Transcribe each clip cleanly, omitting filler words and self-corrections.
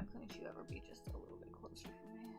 why couldn't you ever be just a little bit closer for me?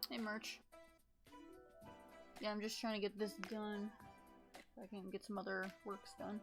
Hey, merch. Yeah, I'm just trying to get this done. So I can get some other works done.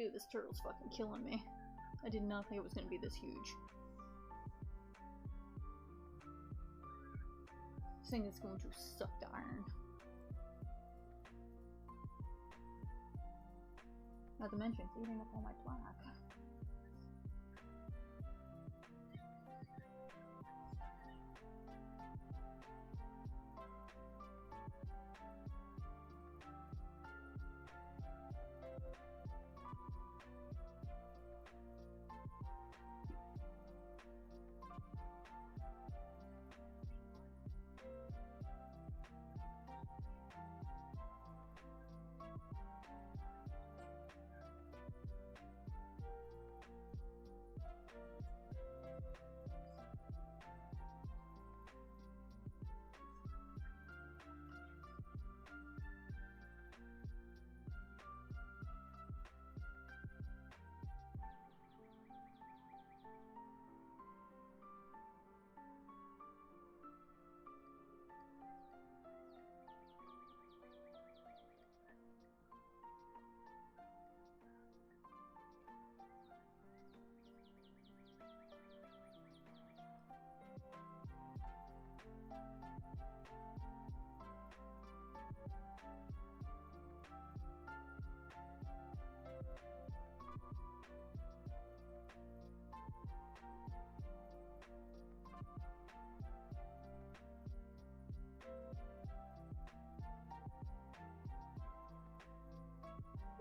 Dude, this turtle's fucking killing me. I did not think it was gonna be this huge. This thing is going to suck the iron. Not to mention, it's eating up all my plaque.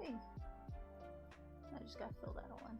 Hey, I just gotta fill that all in.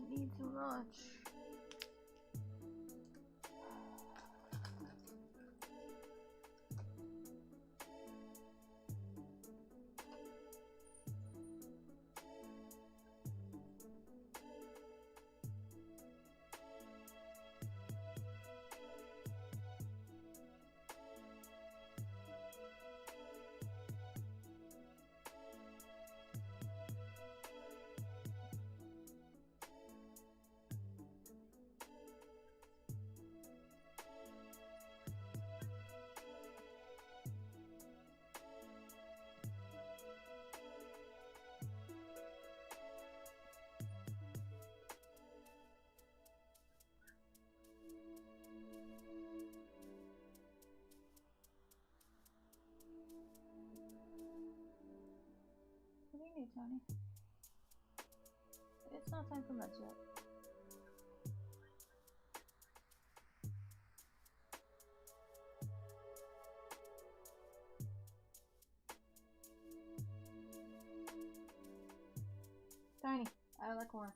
Doesn't need too much. What do you need, Tony? It's not time for meds yet. Tiny, I like corn.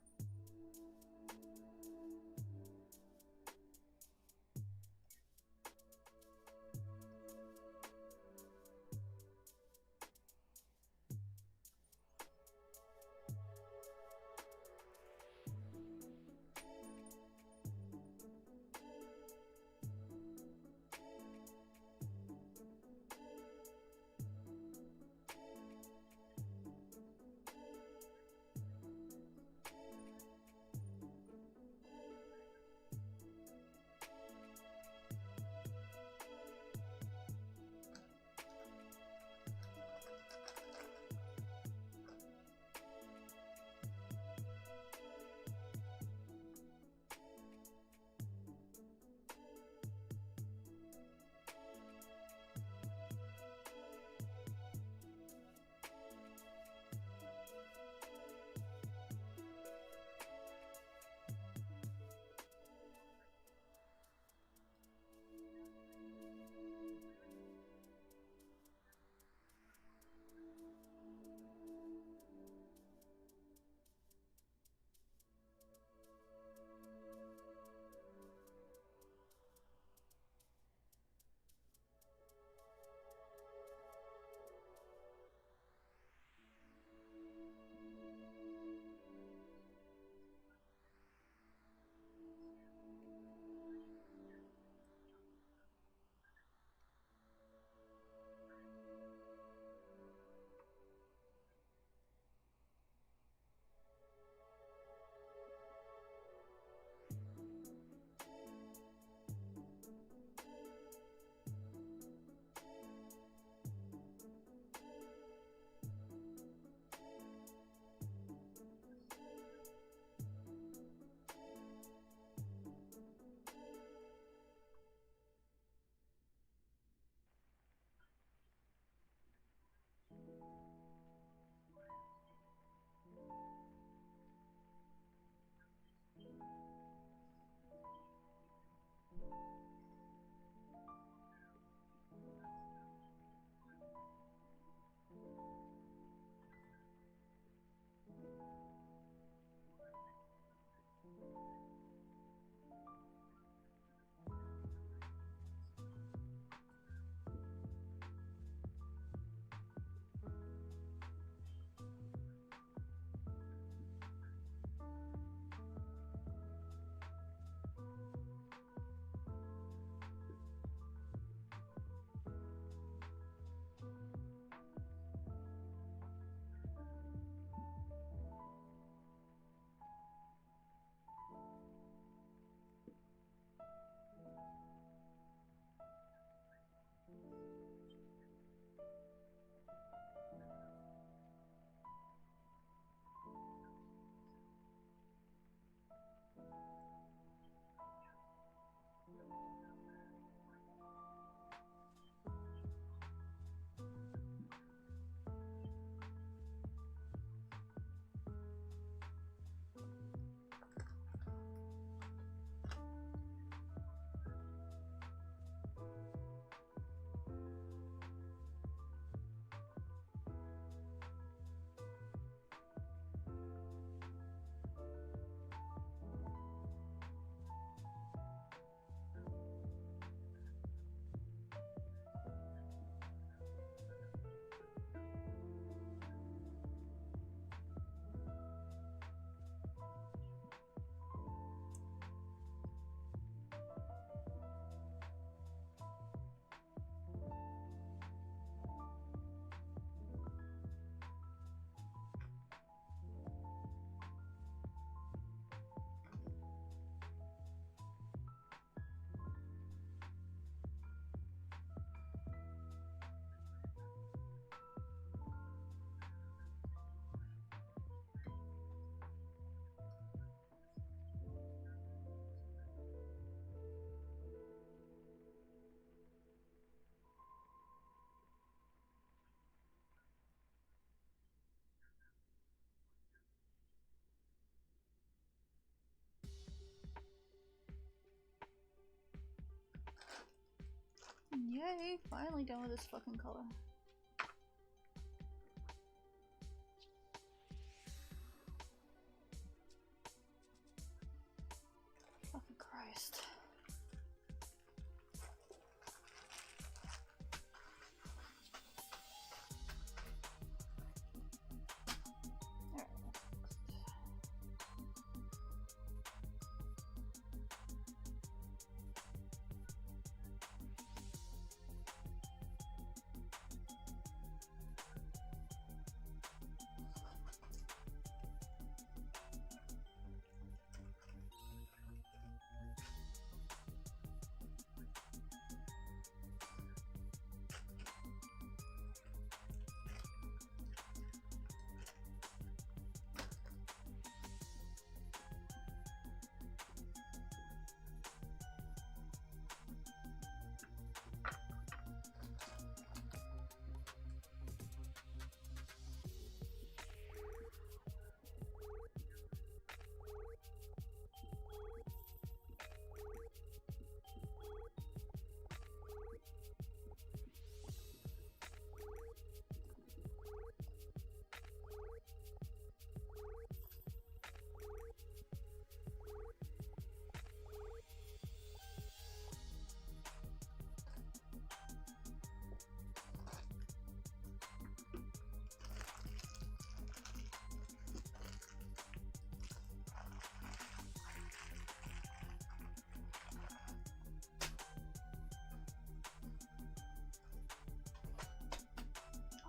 Yay! Finally done with this fucking color. Fucking Christ. Alright, what's next?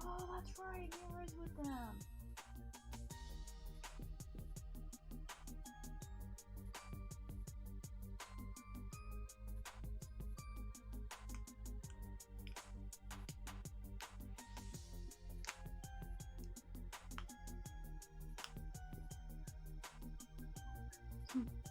Oh, that's right, he was with them. So cute.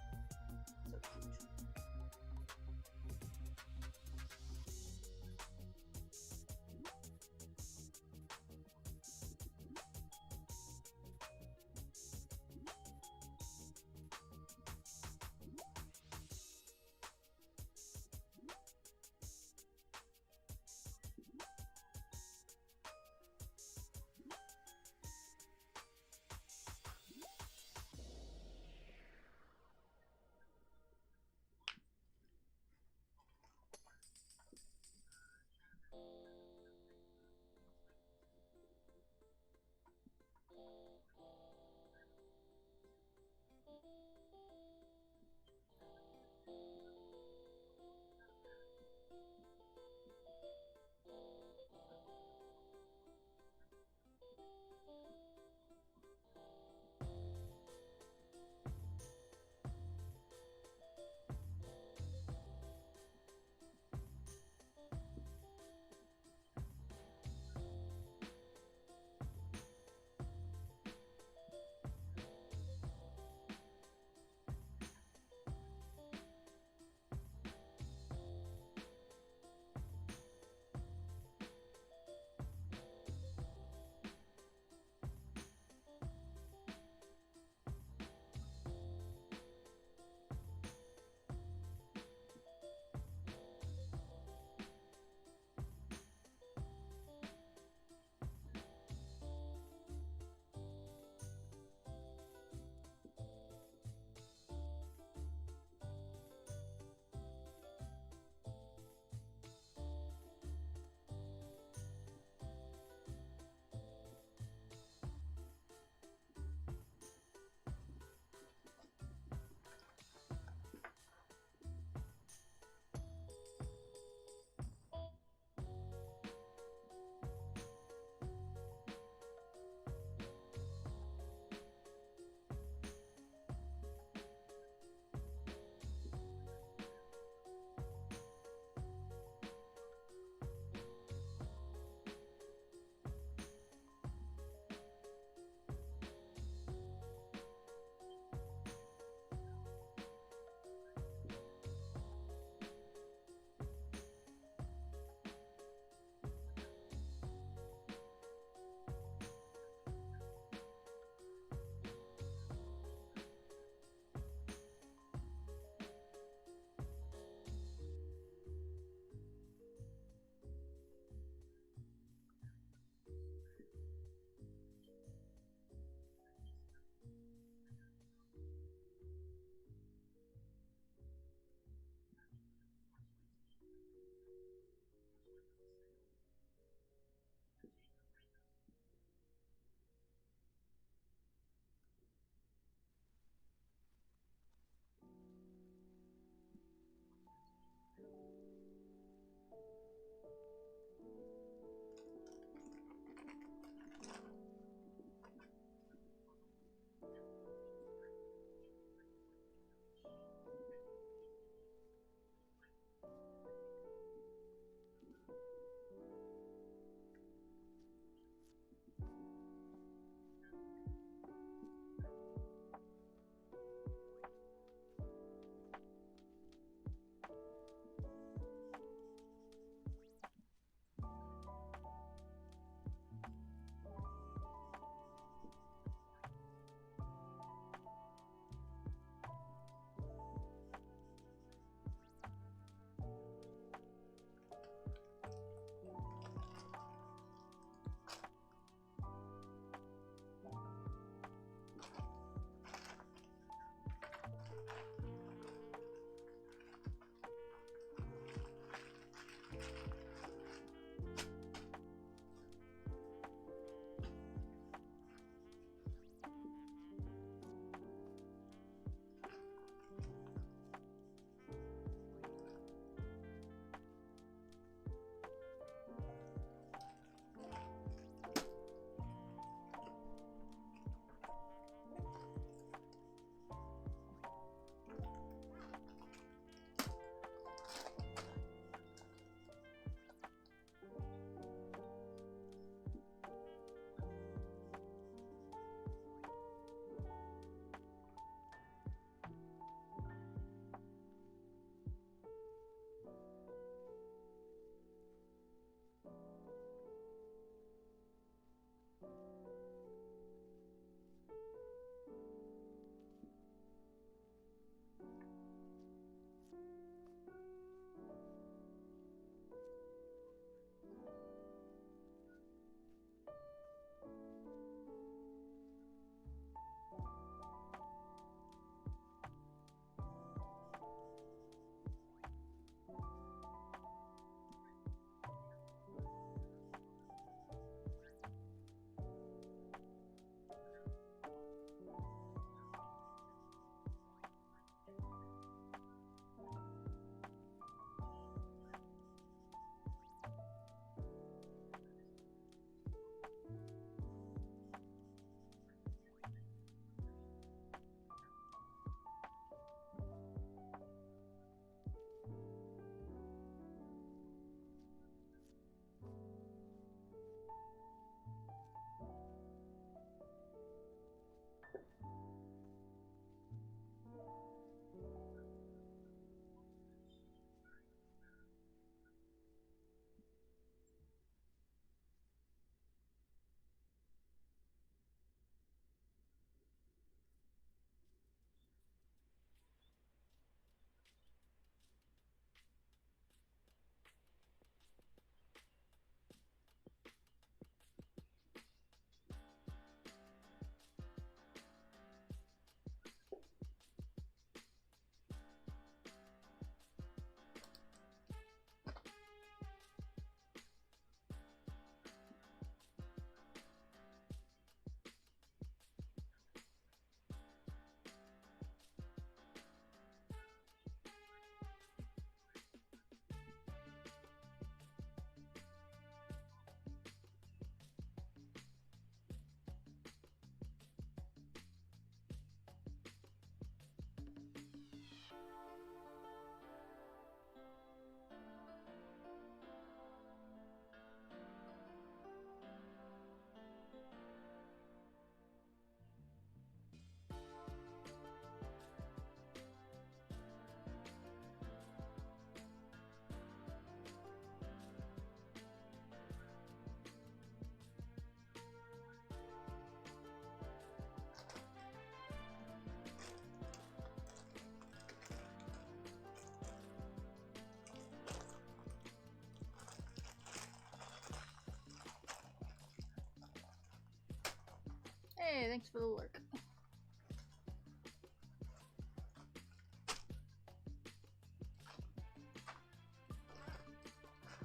thanks for the lurk.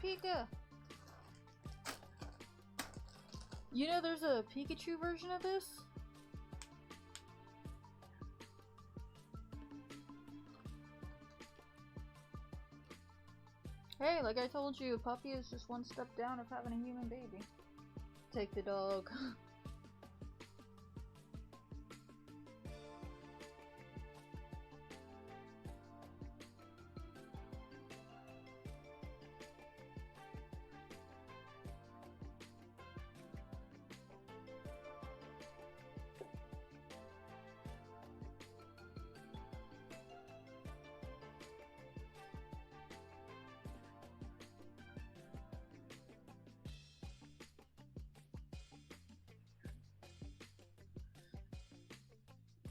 Pika! You know there's a Pikachu version of this? Hey, like I told you, a puppy is just one step down of having a human baby. Take the dog.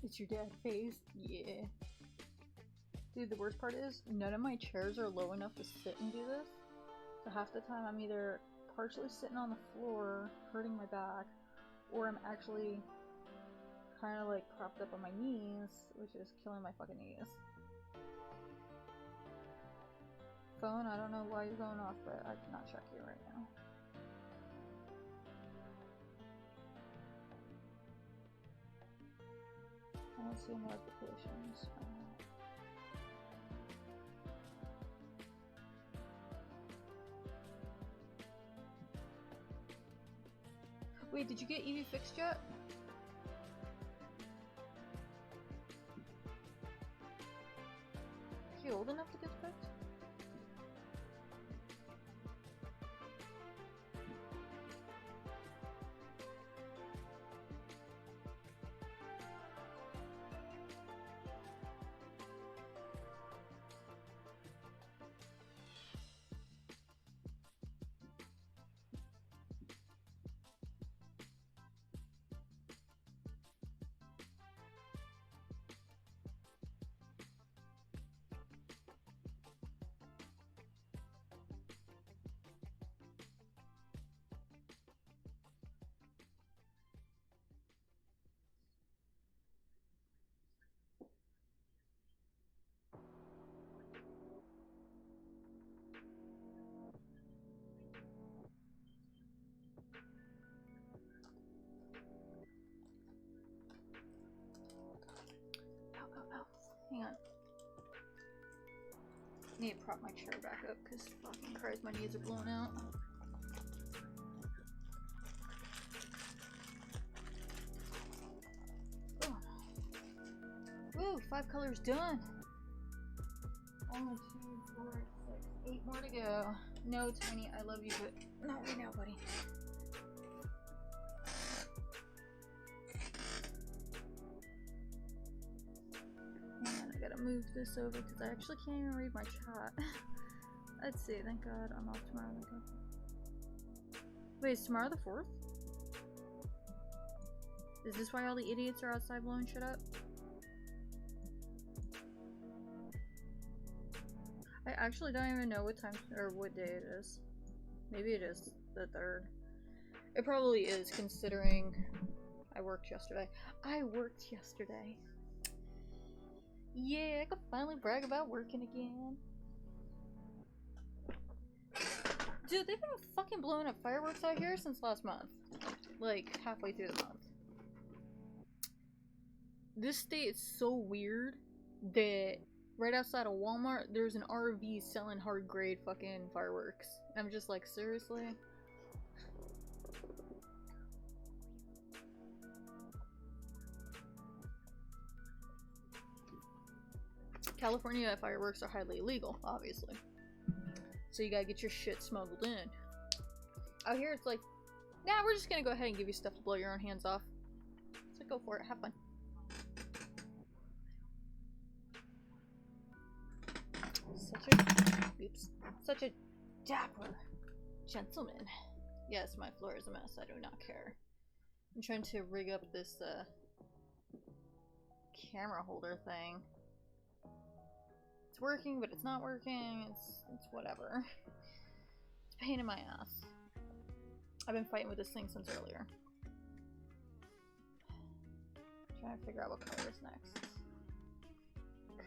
It's your dad face? Yeah. Dude, the worst part is, none of my chairs are low enough to sit and do this. So half the time I'm either partially sitting on the floor, hurting my back, or I'm actually kind of like propped up on my knees, which is killing my fucking knees. Phone, I don't know why you're going off, but I cannot check you right now. I don't see notifications. Wait, did you get Eevee fixed yet? Is he old enough to get fixed? Hang on. I need to prop my chair back up because fucking Christ, my knees are blown out. Oh. Woo, 5 colors done. Only 2, 4, 6, 8 more to go. No, Tiny, I love you, but not right now, buddy. Move this over because I actually can't even read my chat. Let's see, thank God I'm off tomorrow. Wait, is tomorrow the 4th? Is this why all the idiots are outside blowing shit up? I actually don't even know what time or what day it is. Maybe it is the 3rd. It probably is, considering I worked yesterday. Yeah, I could finally brag about working again. Dude, they've been fucking blowing up fireworks out here since last month. Like, halfway through the month. This state is so weird that right outside of Walmart, there's an RV selling hard grade fucking fireworks. I'm just like, seriously? California fireworks are highly illegal, obviously. So you gotta get your shit smuggled in. Out here it's like, nah, we're just gonna go ahead and give you stuff to blow your own hands off. So go for it, have fun. Such a dapper gentleman. Yes, my floor is a mess, I do not care. I'm trying to rig up this camera holder thing. It's working, but it's not working. It's whatever. It's a pain in my ass. I've been fighting with this thing since earlier. trying to figure out what color is next.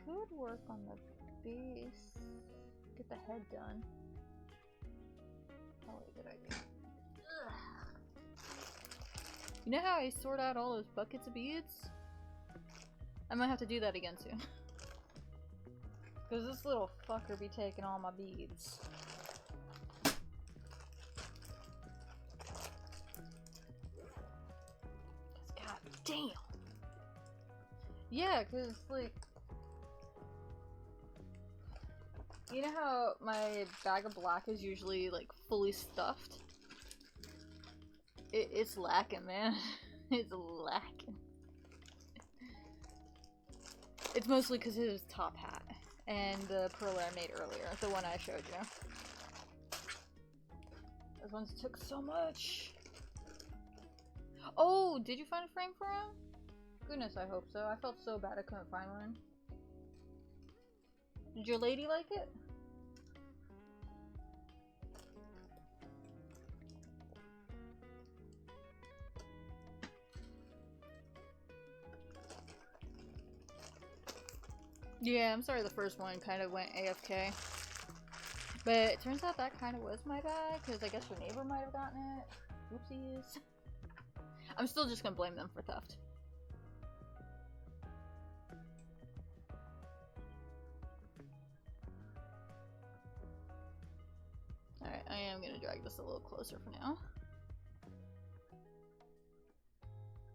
Could work on the base. Get the head done. Probably a good idea. Ugh. You know how I sort out all those buckets of beads? I might have to do that again soon. Because this little fucker be taking all my beads. God damn! Yeah, because, like... You know how my bag of black is usually, like, fully stuffed? It's lacking, man. It's lacking. It's mostly because of his top hat. And the pearl I made earlier. The one I showed you. Those ones took so much. Oh, did you find a frame for him? Goodness, I hope so. I felt so bad I couldn't find one. Did your lady like it? Yeah, I'm sorry the first one kind of went AFK. But it turns out that kind of was my bad, because I guess your neighbor might have gotten it. Oopsies. I'm still just gonna blame them for theft. Alright, I am gonna drag this a little closer for now.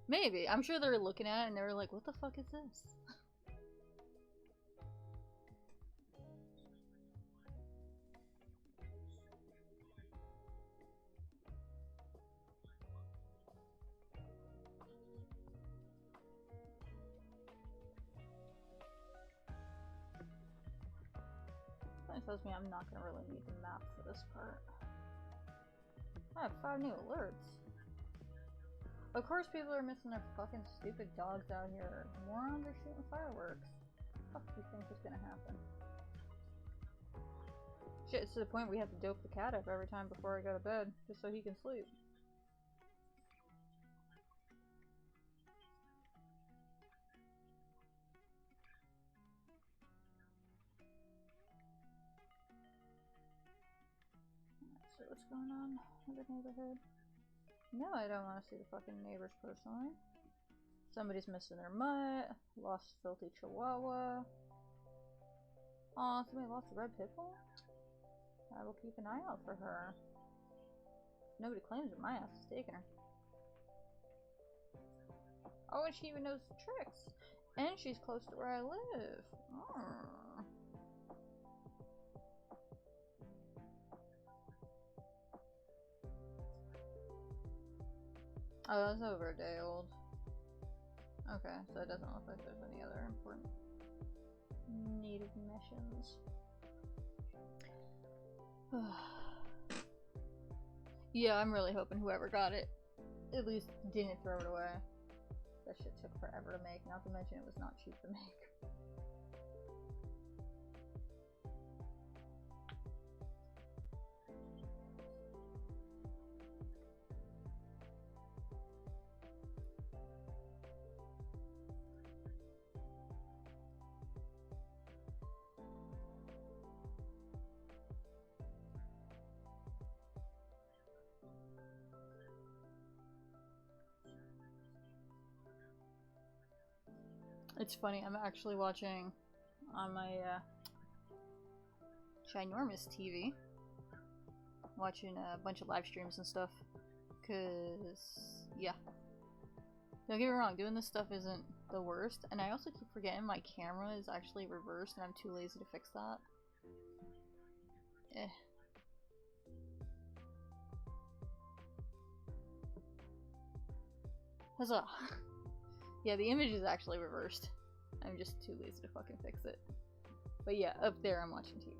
Maybe. I'm sure they're looking at it and they were like, what the fuck is this? That tells me I'm not gonna really need the map for this part. I have 5 new alerts. Of course people are missing their fucking stupid dogs out here. Morons are shooting fireworks. What the fuck do you think is gonna happen? Shit, it's to the point we have to dope the cat up every time before I go to bed, just so he can sleep. So what's going on in the neighborhood? No, I don't want to see the fucking neighbors personally. Somebody's missing their mutt. Lost filthy chihuahua. Aw, somebody lost a red pit bull? I will keep an eye out for her. Nobody claims her, my ass is taking her. Oh, and she even knows the tricks. And she's close to where I live. Oh. Oh, that's over a day old. Okay, so it doesn't look like there's any other important native missions. Yeah, I'm really hoping whoever got it at least didn't throw it away. That shit took forever to make, not to mention it was not cheap to make. It's funny, I'm actually watching on my ginormous TV, watching a bunch of live streams and stuff, cause yeah, don't get me wrong, doing this stuff isn't the worst, and I also keep forgetting my camera is actually reversed and I'm too lazy to fix that. Eh. Huzzah! Yeah, the image is actually reversed. I'm just too lazy to fucking fix it. But yeah, up there I'm watching TV.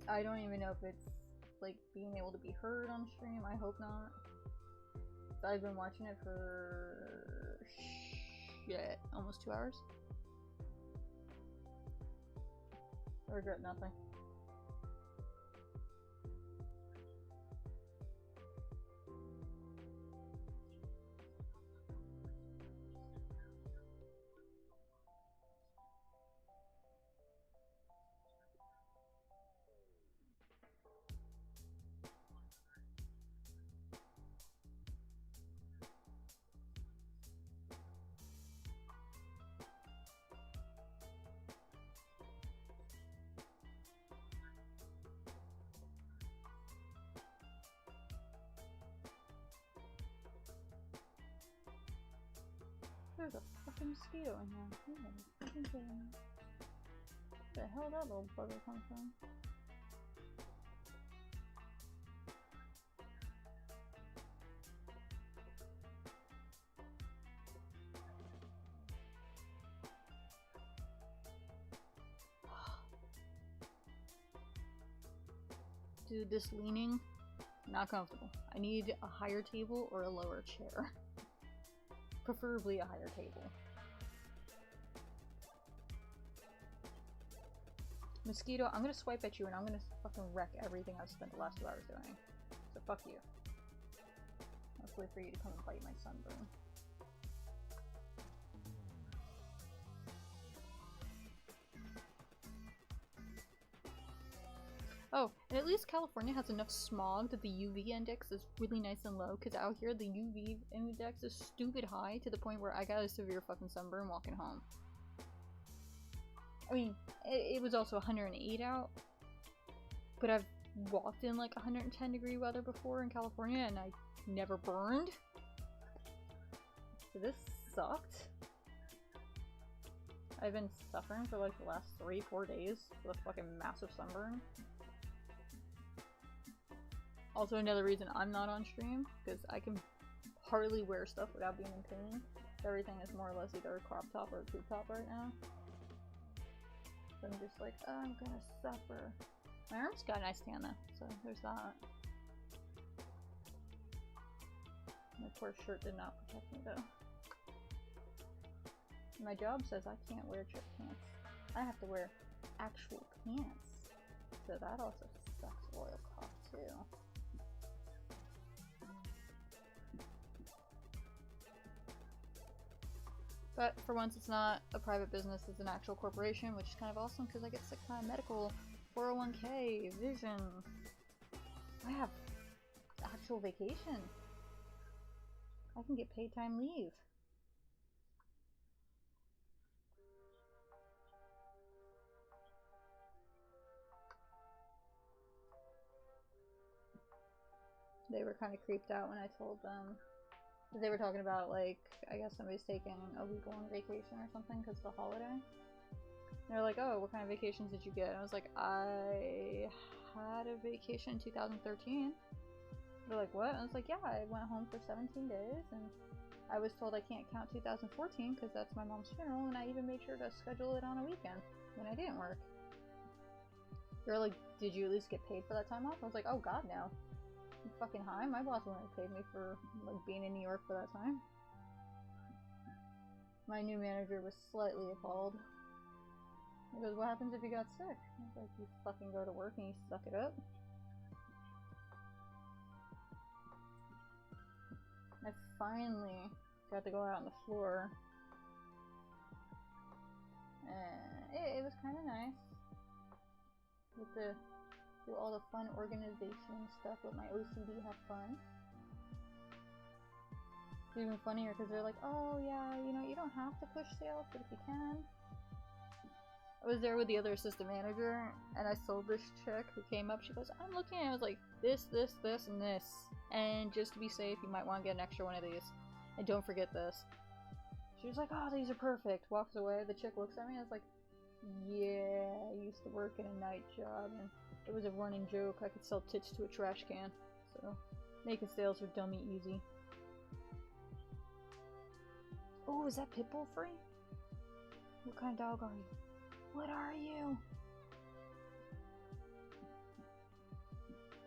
I don't even know if it's like being able to be heard on stream. I hope not. So I've been watching it for shit, almost 2 hours. I regret nothing. There's a fucking mosquito in here. You gotta be fucking kidding me. Where the hell did that little bugger come from? Dude, this leaning, not comfortable. I need a higher table or a lower chair. Preferably a higher table. Mosquito, I'm gonna swipe at you and I'm gonna fucking wreck everything I've spent the last 2 hours doing. So fuck you. Let's wait for you to come and bite my sunburn. Oh, and at least California has enough smog that the UV index is really nice and low, because out here the UV index is stupid high to the point where I got a severe fucking sunburn walking home. I mean, it was also 108 out, but I've walked in like 110 degree weather before in California and I never burned. So this sucked. I've been suffering for like the last 3-4 days with a fucking massive sunburn. Also another reason I'm not on stream, because I can hardly wear stuff without being in pain. Everything is more or less either a crop top or a tube top right now. So I'm just like, oh, I'm gonna suffer. My arm's got a nice tan though, so there's that. My poor shirt did not protect me though. My job says I can't wear chip pants. I have to wear actual pants. So that also sucks oil cost too. But for once it's not a private business, it's an actual corporation, which is kind of awesome because I get sick time, medical, 401k, vision. I have actual vacation. I can get paid time leave. They were kind of creeped out when I told them. They were talking about, like, I guess somebody's taking a week long vacation or something because of the holiday. They're like, oh, what kind of vacations did you get? And I was like, I had a vacation in 2013. They're like, what? I was like, yeah, I went home for 17 days, and I was told I can't count 2014 because that's my mom's funeral, and I even made sure to schedule it on a weekend when I didn't work. They're like, did you at least get paid for that time off? I was like, oh god, no. I'm fucking high. My boss wouldn't have paid me for like being in New York for that time. My new manager was slightly appalled. He goes, what happens if you got sick? I was like, you fucking go to work and you suck it up. I finally got to go out on the floor. And it was kind of nice. With the do all the fun organization stuff with my OCD, have fun. It's even funnier because they're like, oh yeah, you know, you don't have to push sales, but if you can. I was there with the other assistant manager, and I sold this chick who came up. She goes, I'm looking at it. I was like, this, this, this, and this. And just to be safe, you might want to get an extra one of these. And don't forget this. She was like, oh, these are perfect. Walks away. The chick looks at me. I was like, yeah, I used to work in a night job, and it was a running joke. I could sell tits to a trash can. So, making sales are dummy easy. Oh, is that Pitbull free? What kind of dog are you? What are you?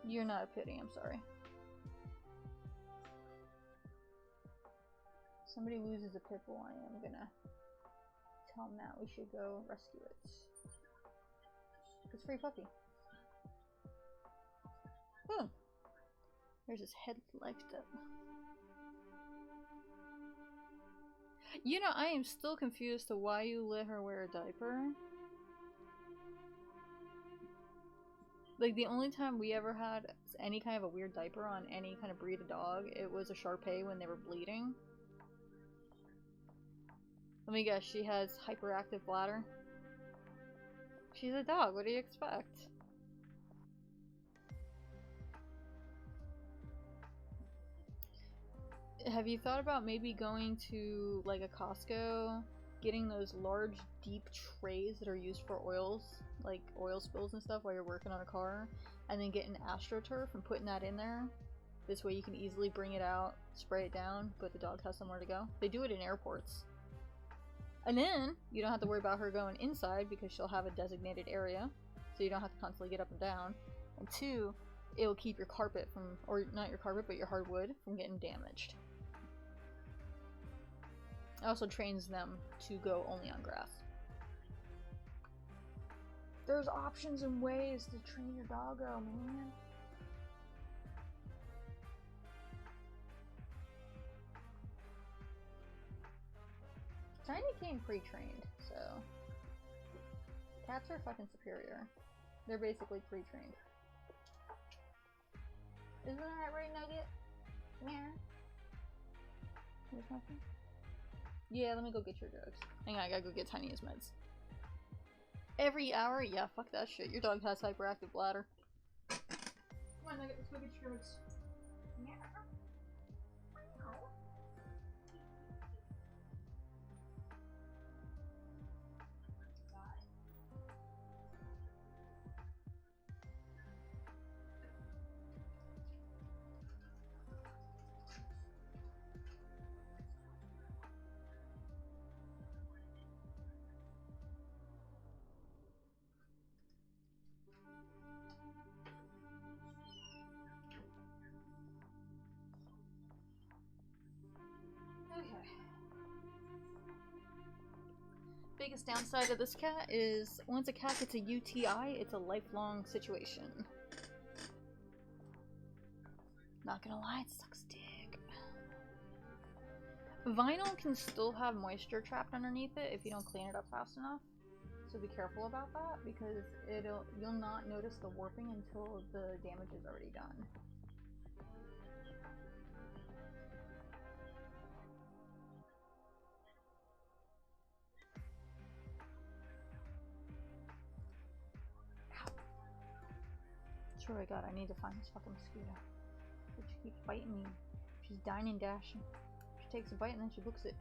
You're not a pitty, I'm sorry. Somebody loses a Pitbull, I am gonna tell Matt we should go rescue it. It's a free puppy. Boom! There's his head lifted up. You know, I am still confused to why you let her wear a diaper. Like, the only time we ever had any kind of a weird diaper on any kind of breed of dog, it was a Shar Pei when they were bleeding. Let me guess, she has hyperactive bladder? She's a dog, what do you expect? Have you thought about maybe going to like a Costco, getting those large deep trays that are used for oils, like oil spills and stuff while you're working on a car, and then getting AstroTurf and putting that in there? This way you can easily bring it out, spray it down, but the dog has somewhere to go. They do it in airports. And then you don't have to worry about her going inside because she'll have a designated area, so you don't have to constantly get up and down. And two, it'll keep your carpet from, or not your carpet, but your hardwood from getting damaged. It also trains them to go only on grass. There's options and ways to train your doggo, man. Tiny came pre-trained, so cats are fucking superior. They're basically pre-trained. Isn't that right, Nugget? Yeah. Where's my phone? Yeah, let me go get your drugs. Hang on, I gotta go get Tiny his meds. Every hour? Yeah, fuck that shit. Your dog has hyperactive bladder. Come on, Nugget, let's go get your drugs. Yeah. Okay. Biggest downside of this cat is once a cat gets a UTI, it's a lifelong situation. Not gonna lie, it sucks dick. Vinyl can still have moisture trapped underneath it if you don't clean it up fast enough. So be careful about that because you'll not notice the warping until the damage is already done. Sure, I got. I need to find this fucking mosquito. But she keeps biting me. She's dying and dashing. She takes a bite and then she books it.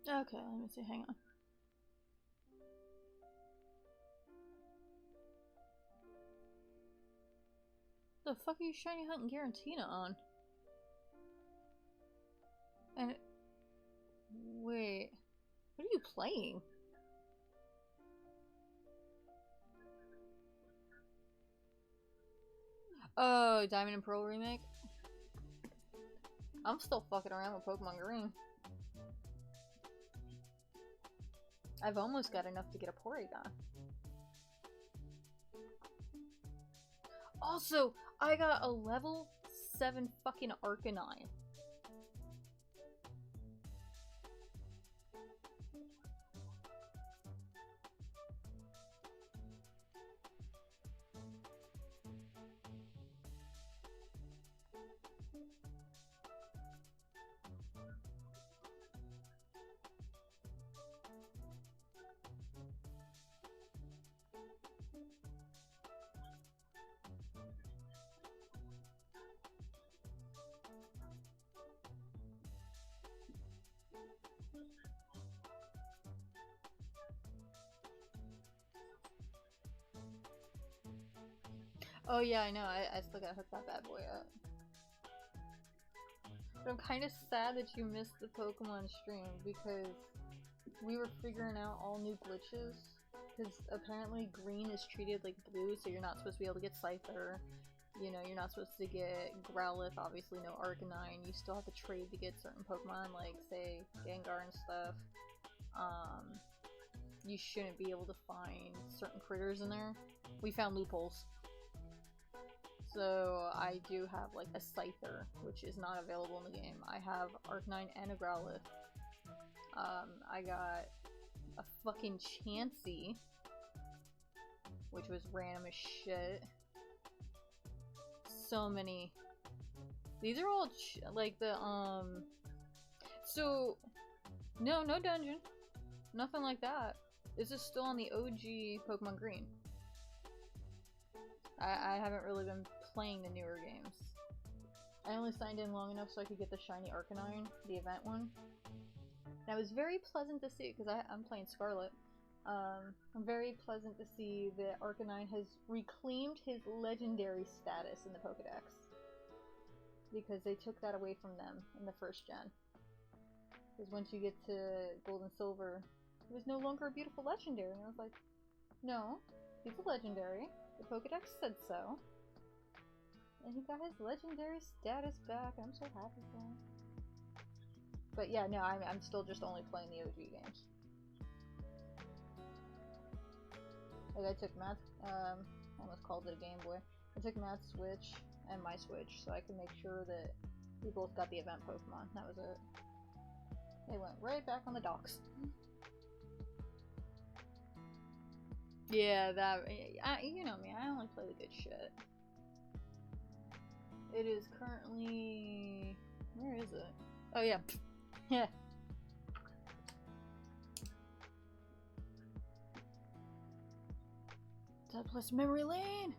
Okay, let me see. Hang on. The fuck are you shiny hunting Garantina on? And wait, what are you playing? Oh, Diamond and Pearl remake. I'm still fucking around with Pokemon Green. I've almost got enough to get a Porygon. Also, I got a level 7 fucking Arcanine. Oh yeah, I know. I still gotta hook that bad boy up. But I'm kind of sad that you missed the Pokemon stream because we were figuring out all new glitches. Because apparently green is treated like blue, so you're not supposed to be able to get Scyther. You know, you're not supposed to get Growlithe, obviously no Arcanine. You still have to trade to get certain Pokemon, like, say, Gengar and stuff. You shouldn't be able to find certain critters in there. We found loopholes. So I do have like a Scyther, which is not available in the game. I have Arcanine and a Growlithe. I got a fucking Chansey, which was random as shit. So many. These are all like the So no dungeon, nothing like that. This is still on the OG Pokemon Green. I haven't really been playing the newer games. I only signed in long enough so I could get the shiny Arcanine, the event one. And it was very pleasant to see, because I'm playing Scarlet. I'm very pleasant to see that Arcanine has reclaimed his legendary status in the Pokedex. Because they took that away from them in the first gen. Because once you get to Gold and Silver, it was no longer a beautiful legendary. And I was like, no, he's a legendary. The Pokedex said so. And he got his legendary status back. I'm so happy for him. But yeah, no, I'm still just only playing the OG games. Like I took Matt's, I almost called it a Game Boy. I took Matt's Switch and my Switch so I could make sure that we both got the event Pokemon. That was it. They went right back on the docks. Yeah, that, you know me, I only play the good shit. It is currently, where is it? Oh yeah, yeah. Plus memory lane!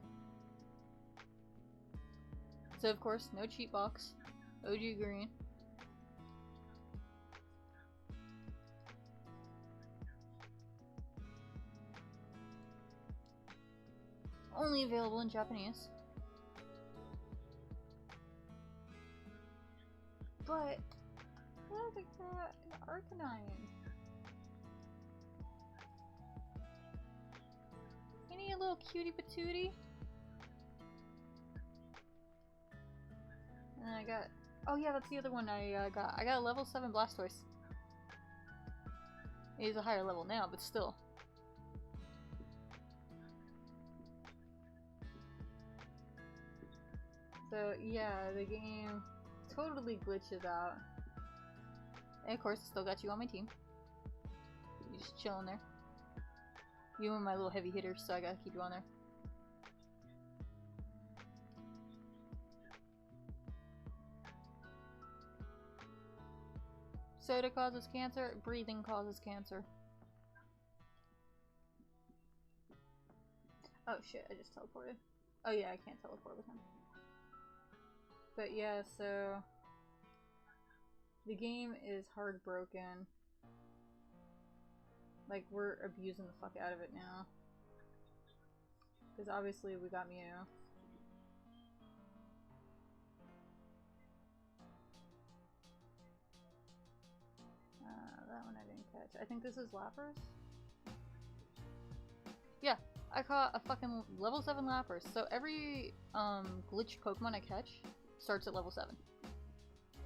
So of course, no cheat box. OG green. Only available in Japanese. But look at that Arcanine. You need a little cutie patootie. And I got, oh yeah, that's the other one I got. I got a level 7 Blastoise. He's a higher level now, but still. So yeah, the game totally glitches out. And of course, I still got you on my team. You just chilling there. You and my little heavy hitters, so I gotta keep you on there. Soda causes cancer, breathing causes cancer. Oh shit, I just teleported. Oh yeah, I can't teleport with him. But yeah, so the game is hard broken. Like, we're abusing the fuck out of it now. Because obviously we got Mew. That one I didn't catch. I think this is Lapras? Yeah, I caught a fucking level 7 Lapras. So every glitch Pokemon I catch starts at level 7.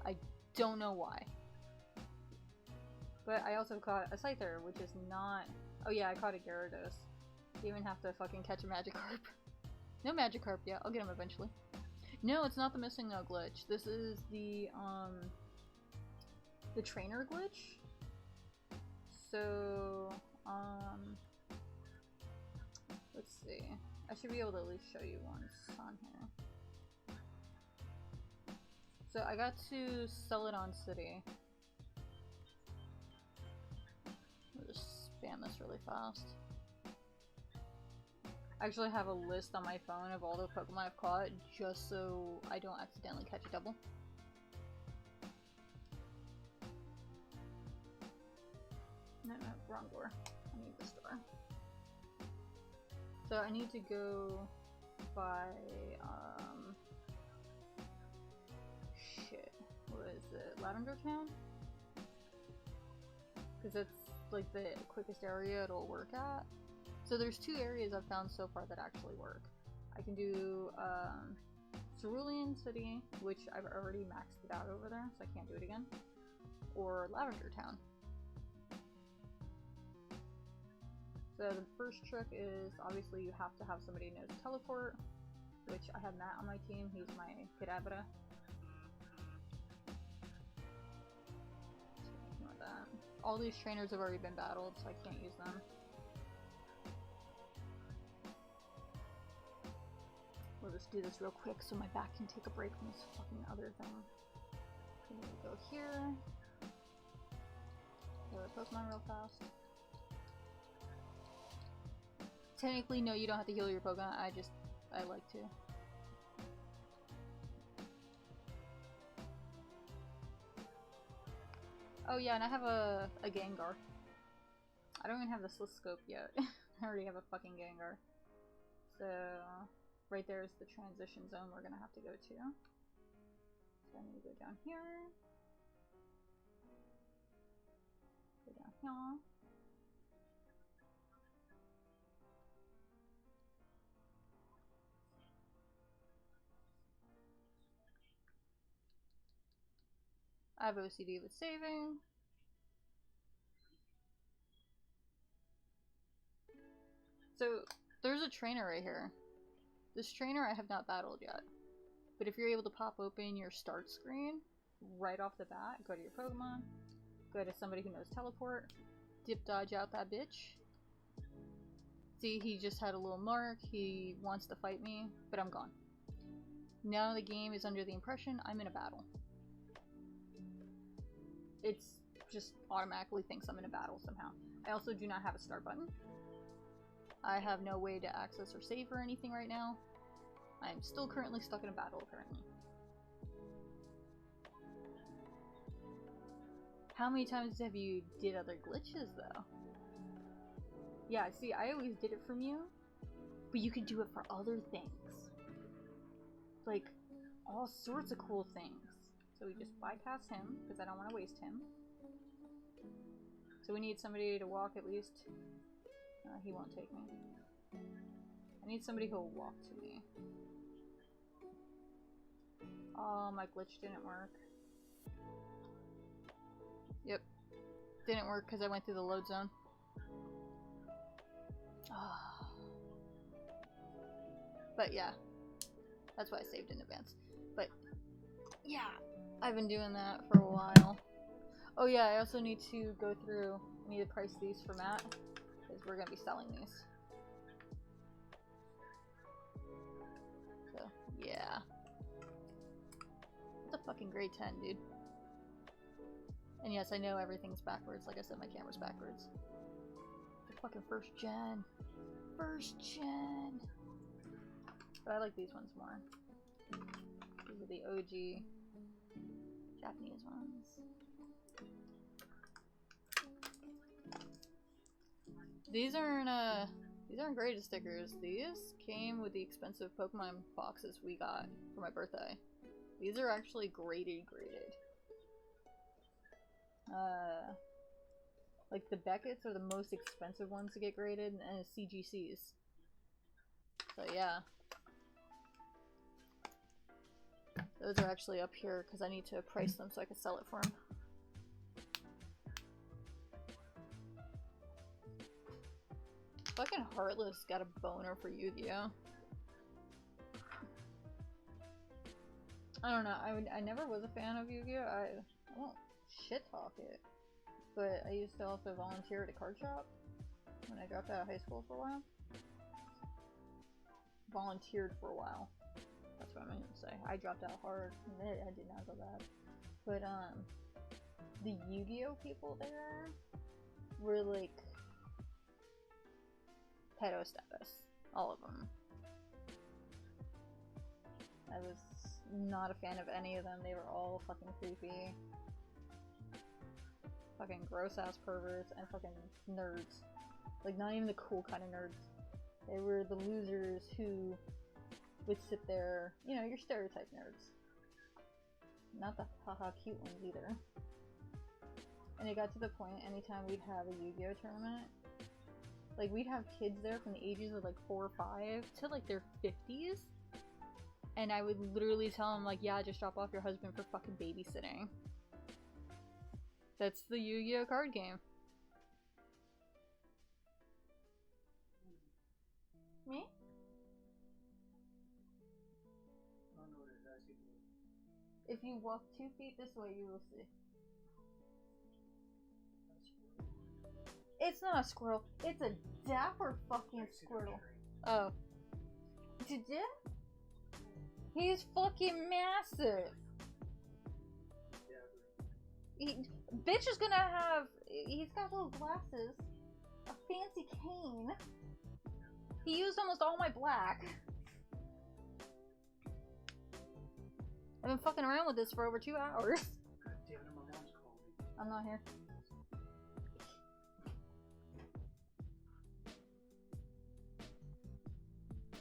I don't know why. But I also caught a Scyther, which is not... Oh yeah, I caught a Gyarados. You even have to fucking catch a Magikarp. No Magikarp yet, I'll get him eventually. No, it's not the missing no glitch. This is the trainer glitch. So, let's see. I should be able to at least show you once on here. So I got to Celadon City. I'll just spam this really fast. I actually have a list on my phone of all the Pokemon I've caught just so I don't accidentally catch a double. No, wrong door. I need this door. So I need to go by, shit, what is it, Lavender Town? Because it's like the quickest area it'll work at. So there's 2 areas I've found so far that actually work. I can do Cerulean City, which I've already maxed it out over there, so I can't do it again, or Lavender Town. So the first trick is, obviously you have to have somebody who knows teleport, which I have Matt on my team, he's my Kadabra. So ignore that. All these trainers have already been battled, so I can't use them. We'll just do this real quick so my back can take a break from this fucking other thing. Okay, we'll go here. Go to Pokemon real fast. Technically, no, you don't have to heal your Pokemon. I like to. Oh yeah, and I have a Gengar. I don't even have the Scope yet. I already have a fucking Gengar. So, right there is the transition zone we're gonna have to go to. So I need to go down here. Go down here. I have OCD with saving. So, there's a trainer right here. This trainer I have not battled yet. But if you're able to pop open your start screen right off the bat, go to your Pokemon, go to somebody who knows teleport, dip dodge out that bitch. See, he just had a little mark, he wants to fight me, but I'm gone. Now the game is under the impression I'm in a battle. It's just automatically thinks I'm in a battle somehow. I also do not have a start button. I have no way to access or save or anything right now. I'm still currently stuck in a battle, apparently. How many times have you did other glitches, though? Yeah, see, I always did it from you, but you can do it for other things. Like, all sorts of cool things. So we just bypass him, because I don't want to waste him. So we need somebody to walk at least. He won't take me. I need somebody who'll walk to me. Oh, my glitch didn't work. Yep. Didn't work because I went through the load zone. Oh. But yeah. That's why I saved in advance. But yeah. I've been doing that for a while. Oh yeah, I also need to go through, I need to price these for Matt, because we're going to be selling these. So, yeah. It's a fucking grade 10, dude. And yes, I know everything's backwards, like I said, my camera's backwards. The fucking first gen. First gen! But I like these ones more. These are the OG Japanese ones. These aren't graded stickers. These came with the expensive Pokemon boxes we got for my birthday. These are actually graded. Like the Beckett's are the most expensive ones to get graded, and CGCs. So yeah. Those are actually up here because I need to price them so I can sell it for them. Fucking Heartless got a boner for Yu-Gi-Oh! I don't know, I never was a fan of Yu-Gi-Oh! I won't shit talk it. But I used to also volunteer at a card shop when I dropped out of high school for a while. Volunteered for a while. That's what I meant to say. I dropped out hard. I did not go back. But, the Yu-Gi-Oh! People there were like pedo status. All of them. I was not a fan of any of them. They were all fucking creepy. Fucking gross ass perverts and fucking nerds. Like, not even the cool kind of nerds. They were the losers who would sit there, you know, your stereotype nerds. Not the haha cute ones either. And it got to the point anytime we'd have a Yu-Gi-Oh! Tournament, like, we'd have kids there from the ages of like 4 or 5 to like their 50s. And I would literally tell them, like, yeah, just drop off your husband for fucking babysitting. That's the Yu-Gi-Oh! Card game. Me? If you walk 2 feet this way, you will see. It's not a squirrel. It's a Dapper fucking Squirtle. Oh. Did you? He's fucking massive. Bitch is gonna have. He's got little glasses, a fancy cane. He used almost all my black. I've been fucking around with this for over 2 hours. I'm not here.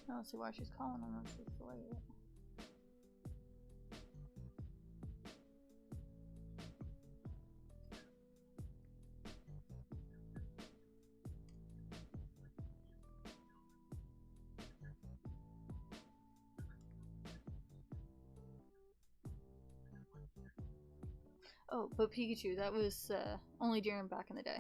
I don't see why she's calling him if she's late. Oh, but Pikachu, that was only during back in the day.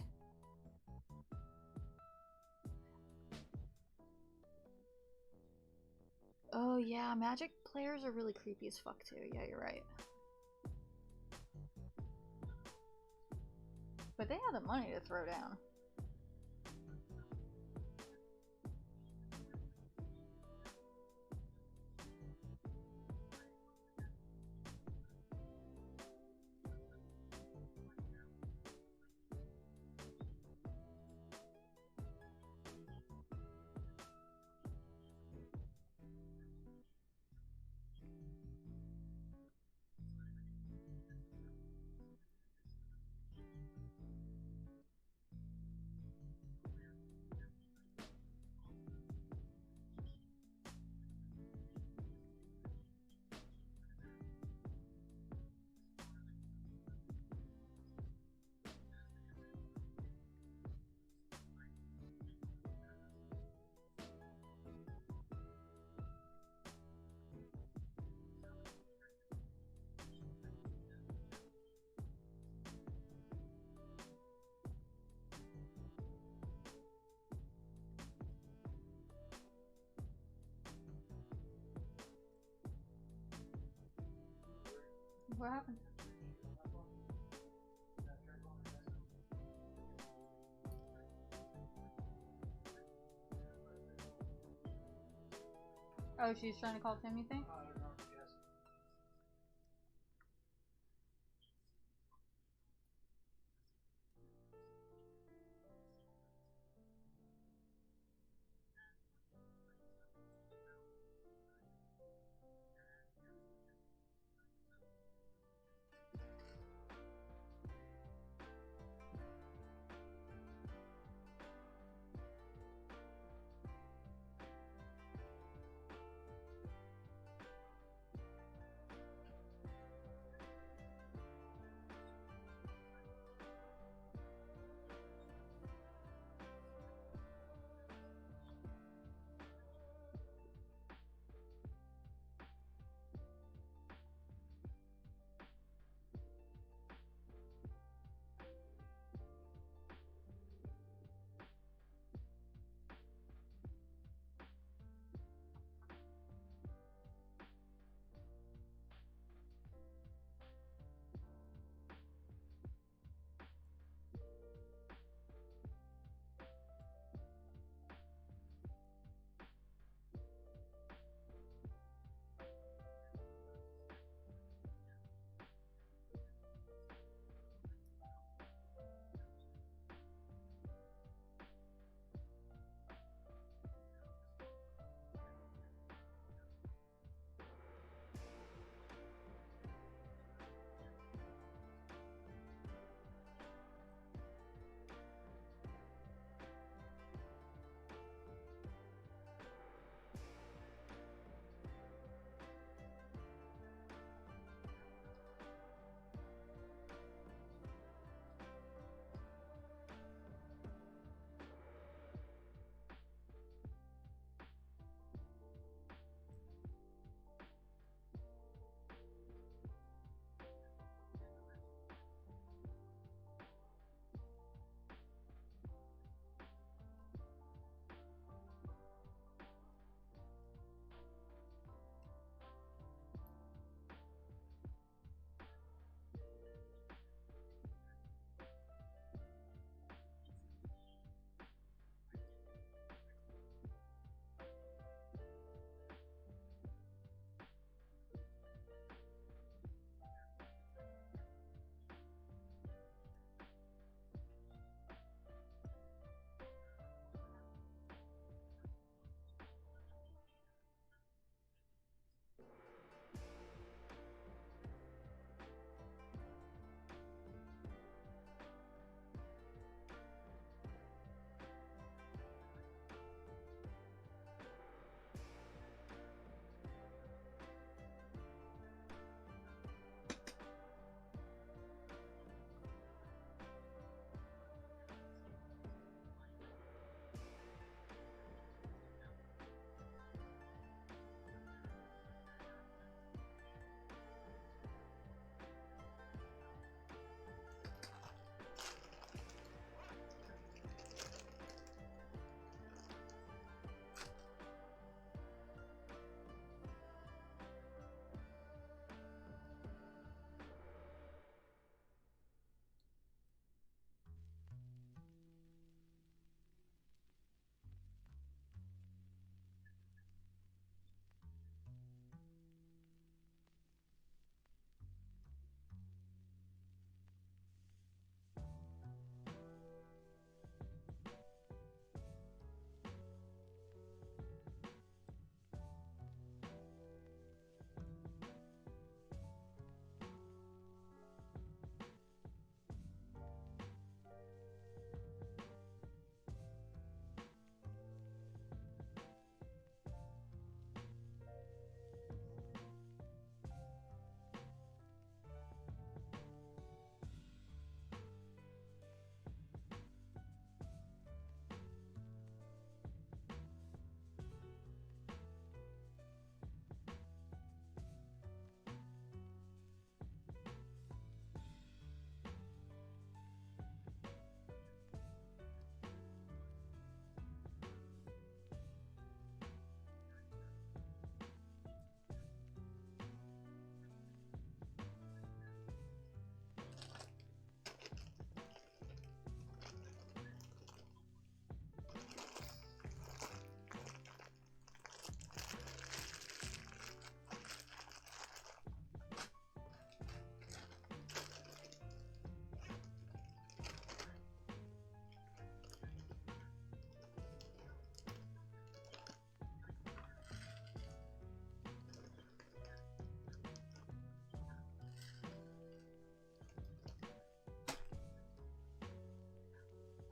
Oh yeah, Magic players are really creepy as fuck too. Yeah, you're right. But they have the money to throw down. What happened? Oh, she's trying to call Tim, you think?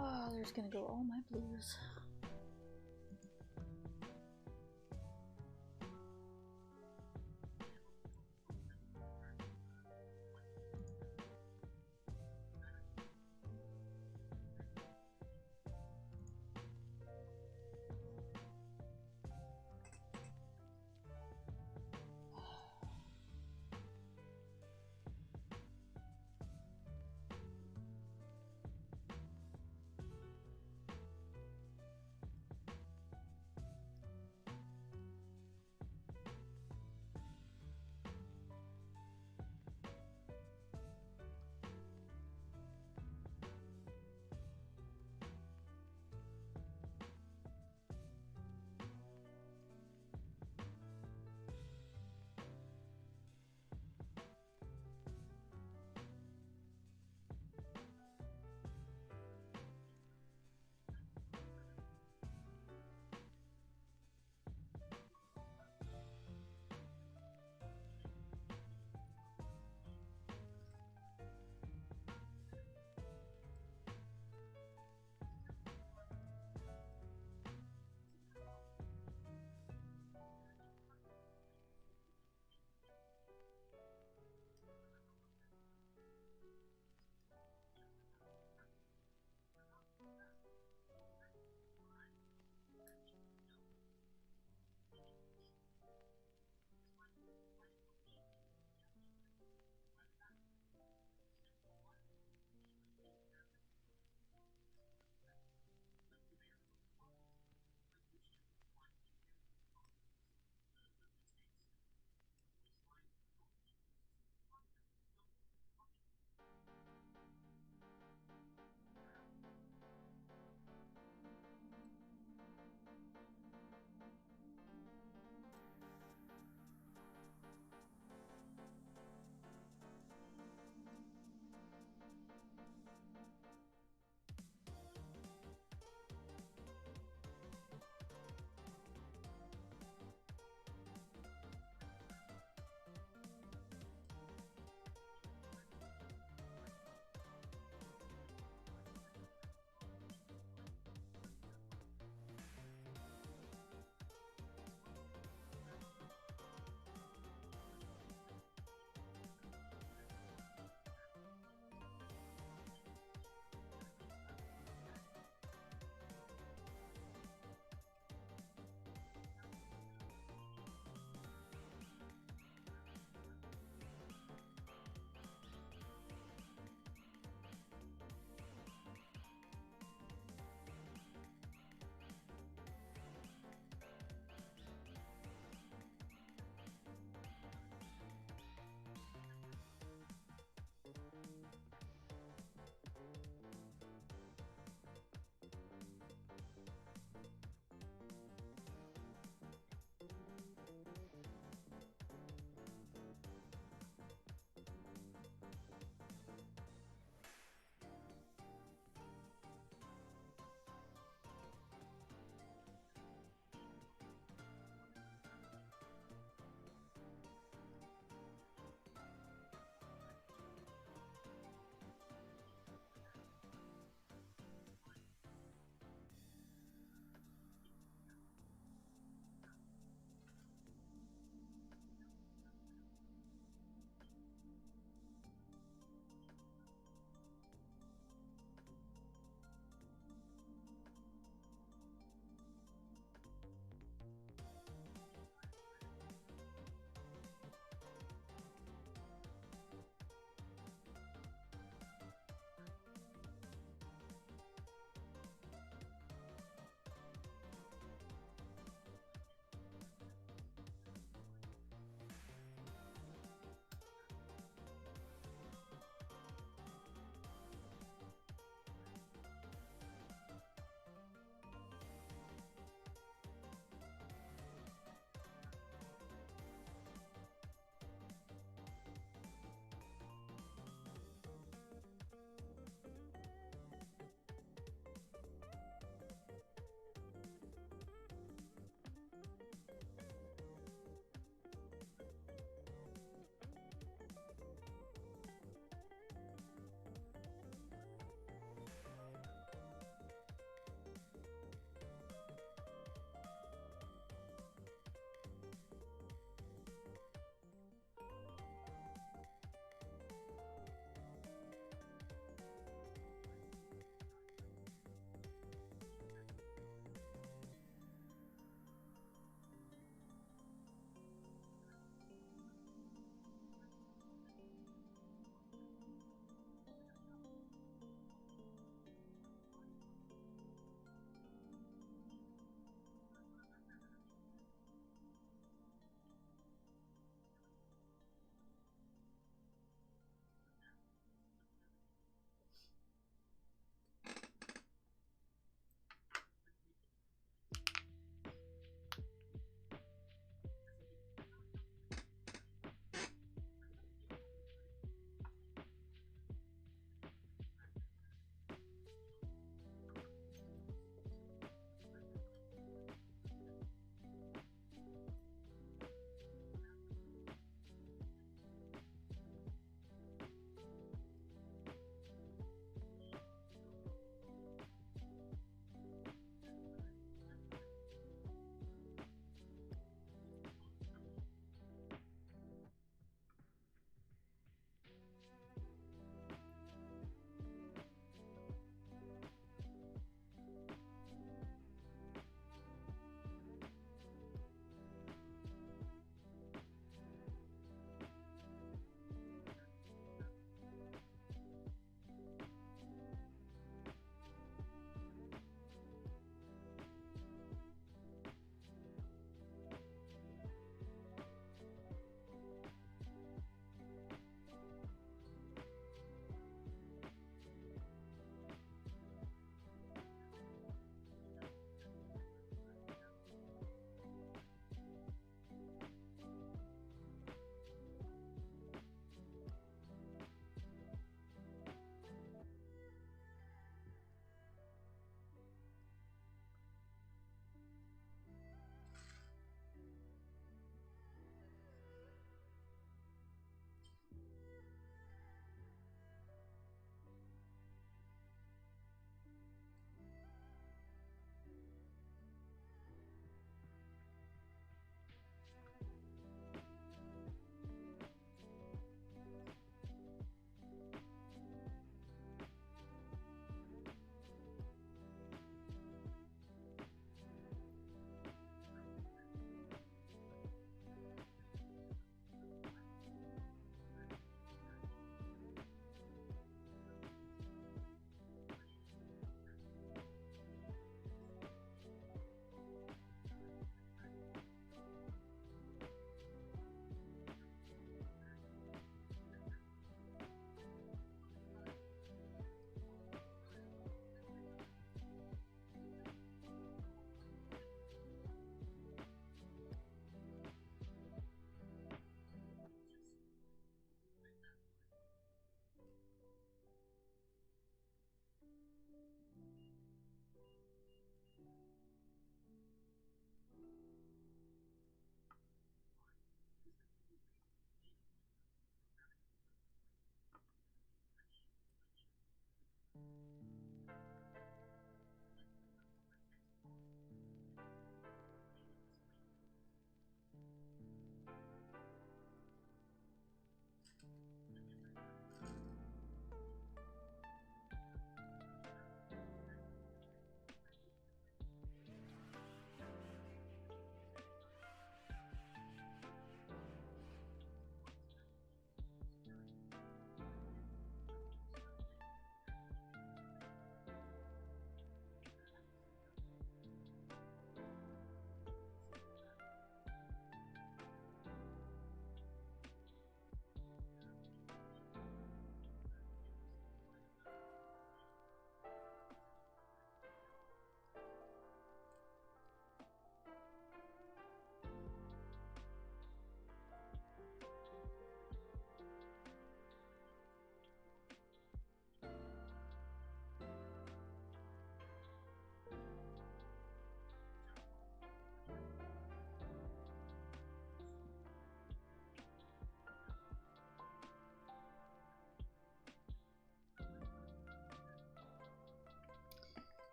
Oh, there's gonna go all my blues.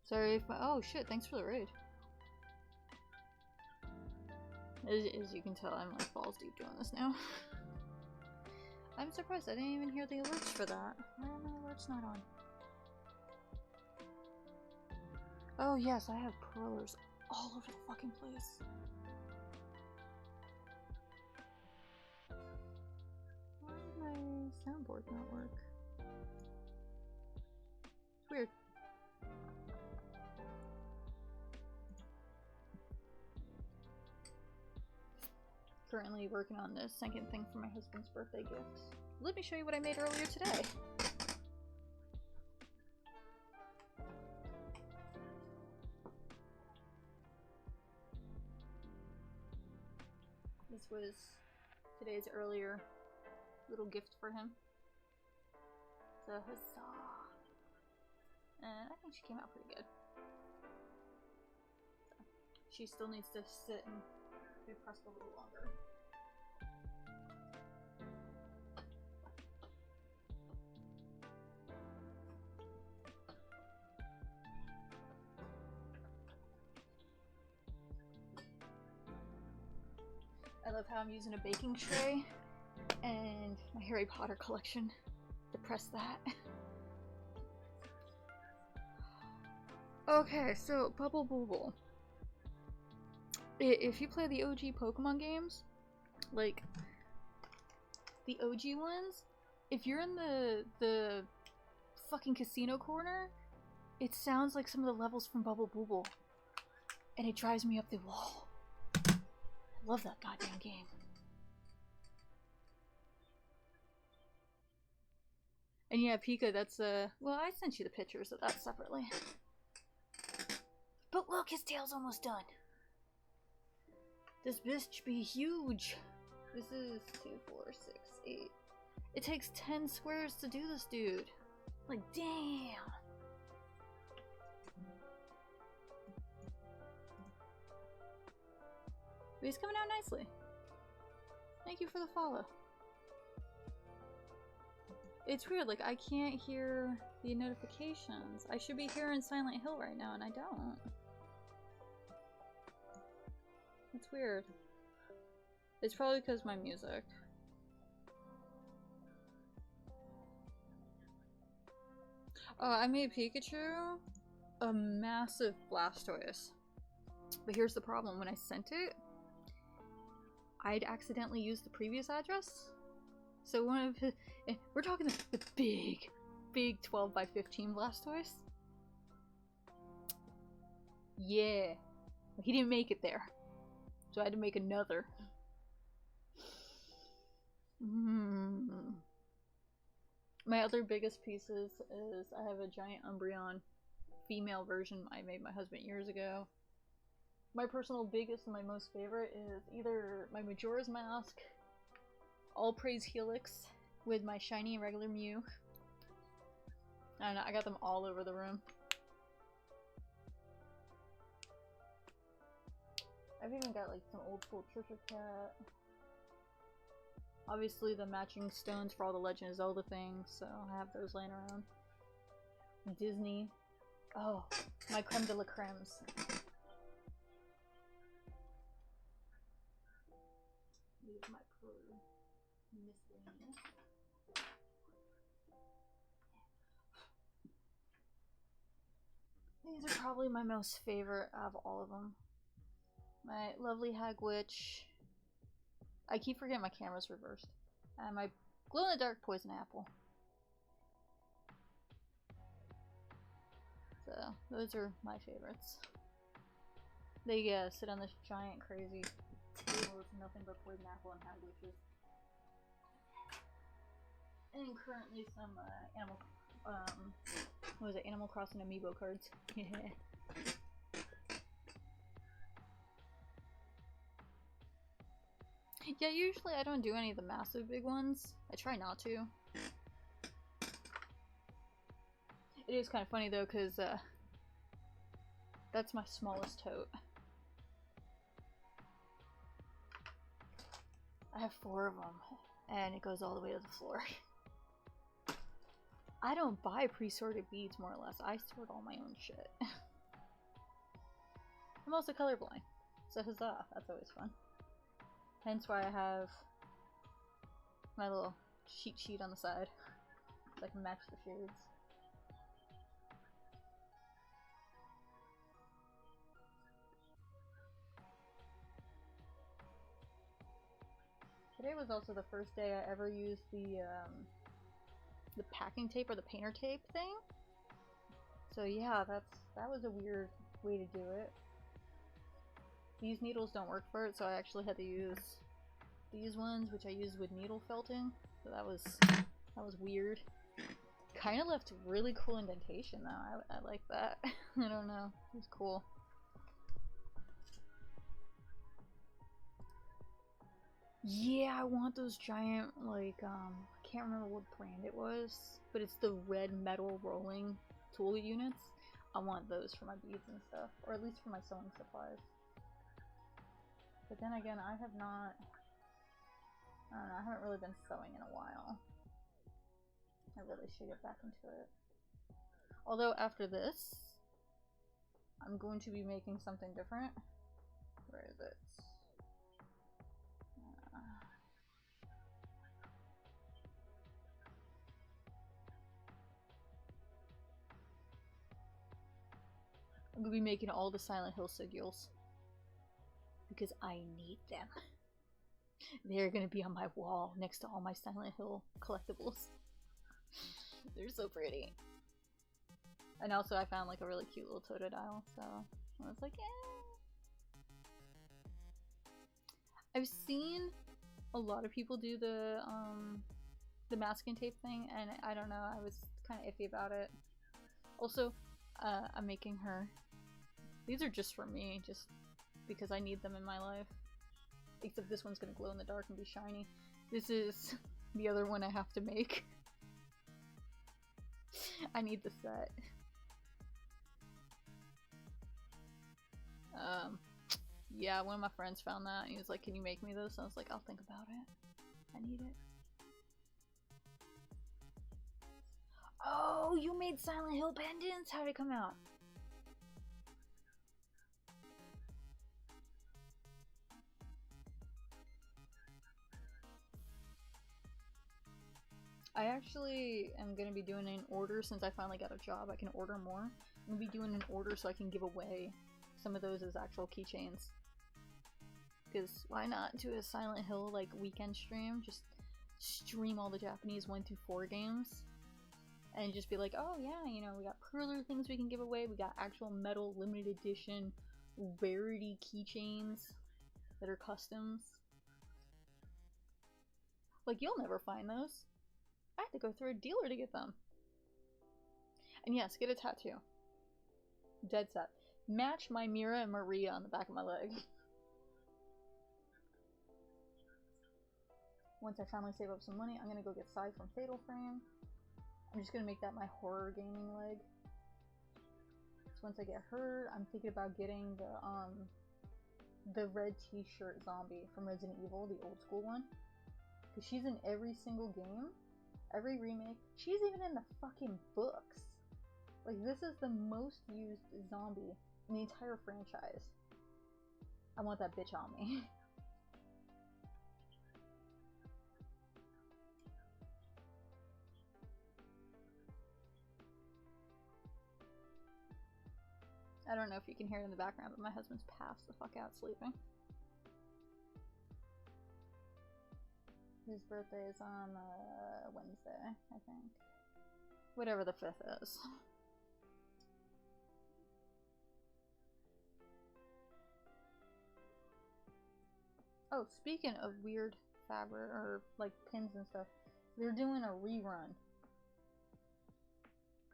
Sorry if oh shit, thanks for the raid. As you can tell, I'm like balls deep doing this now. I'm surprised I didn't even hear the alerts for that. Why are my alerts not on? Oh yes, I have perlers all over the fucking place. Why did my soundboard not work? It's weird. Currently working on the second thing for my husband's birthday gift. Let me show you what I made earlier today. This was today's earlier little gift for him. So huzzah! And I think she came out pretty good. So, she still needs to sit and be pressed a little longer. I love how I'm using a baking tray and my Harry Potter collection to press that. Okay, so Bubble Bobble. If you play the OG Pokemon games, like the OG ones, if you're in the fucking casino corner, it sounds like some of the levels from Bubble Bobble, and it drives me up the wall. I love that goddamn game. And yeah, Pika, that's well, I sent you the pictures of that separately. But look, his tail's almost done. This bitch be huge. This is 2, 4, 6, 8. It takes 10 squares to do this, dude. Like, damn. But he's coming out nicely. Thank you for the follow. It's weird, like, I can't hear the notifications. I should be hearing Silent Hill right now, and I don't. It's weird. It's probably because of my music. I made Pikachu a massive Blastoise. But here's the problem, when I sent it, I'd accidentally used the previous address. So one of his, we're talking the big 12 by 15 Blastoise. Yeah, he didn't make it there, so I had to make another. My other biggest pieces is I have a giant Umbreon female version I made my husband years ago. My personal biggest and my most favorite is either my Majora's Mask All Praise Helix with my shiny and regular Mew. I don't know, I got them all over the room. I've even got like some old school Trisha Cat. Obviously the matching stones for all the Legend of Zelda things, so I have those laying around. Disney. Oh, my creme de la cremes. My miscellaneous. These are probably my most favorite out of all of them. My lovely Hag Witch. I keep forgetting my camera's reversed. And my glow-in-the-dark Poison Apple. So, those are my favorites. They sit on this giant, crazy table with nothing but Poison Apple and Hag Witches. And currently some what was it? Animal Crossing amiibo cards. Yeah, usually I don't do any of the massive big ones. I try not to. It is kind of funny though, because that's my smallest tote. I have 4 of them, and it goes all the way to the floor. I don't buy pre-sorted beads, more or less. I sort all my own shit. I'm also colorblind, so huzzah, that's always fun. Hence why I have my little cheat sheet on the side, so I can match the shades. Today was also the first day I ever used the packing tape or the painter tape thing. So yeah, that was a weird way to do it. These needles don't work for it, so I actually had to use these ones, which I used with needle felting. So that was weird. Kind of left really cool indentation though. I like that. I don't know. It was cool. Yeah, I want those giant, like, I can't remember what brand it was, but it's the red metal rolling tool units. I want those for my beads and stuff, or at least for my sewing supplies. But then again, I don't know, I haven't really been sewing in a while. I really should get back into it. Although after this, I'm going to be making something different. Where is it? I'm gonna be making all the Silent Hill sigils. Because I need them. They're gonna be on my wall next to all my Silent Hill collectibles. They're so pretty. And also I found like a really cute little Totodile, so I was like, yeah. I've seen a lot of people do the masking tape thing, and I don't know, I was kind of iffy about it. Also, I'm making her. These are just for me, just because I need them in my life. Except this one's gonna glow in the dark and be shiny. This is the other one I have to make. I need the set. Yeah, one of my friends found that and he was like, can you make me this? I was like, I'll think about it. I need it. Oh, you made Silent Hill pendants? How did it come out? I actually am going to be doing an order since I finally got a job. I can order more. I'm going to be doing an order so I can give away some of those as actual keychains. Because why not do a Silent Hill like weekend stream? Just stream all the Japanese 1 through 4 games. And just be like, oh yeah, you know, we got perler things we can give away. We got actual metal limited edition rarity keychains that are customs. Like, you'll never find those. I had to go through a dealer to get them. And yes, get a tattoo. Dead set. Match my Mira and Maria on the back of my leg. Once I finally save up some money, I'm gonna go get Sai from Fatal Frame. I'm just gonna make that my horror gaming leg. So once I get her, I'm thinking about getting the red t-shirt zombie from Resident Evil, the old school one. Because she's in every single game. Every remake. She's even in the fucking books. Like, this is the most used zombie in the entire franchise. I want that bitch on me. I don't know if you can hear it in the background, but my husband's passed the fuck out sleeping. His birthday is on Wednesday, I think. Whatever the 5th is. Oh, speaking of weird fabric, or like pins and stuff, they're doing a rerun.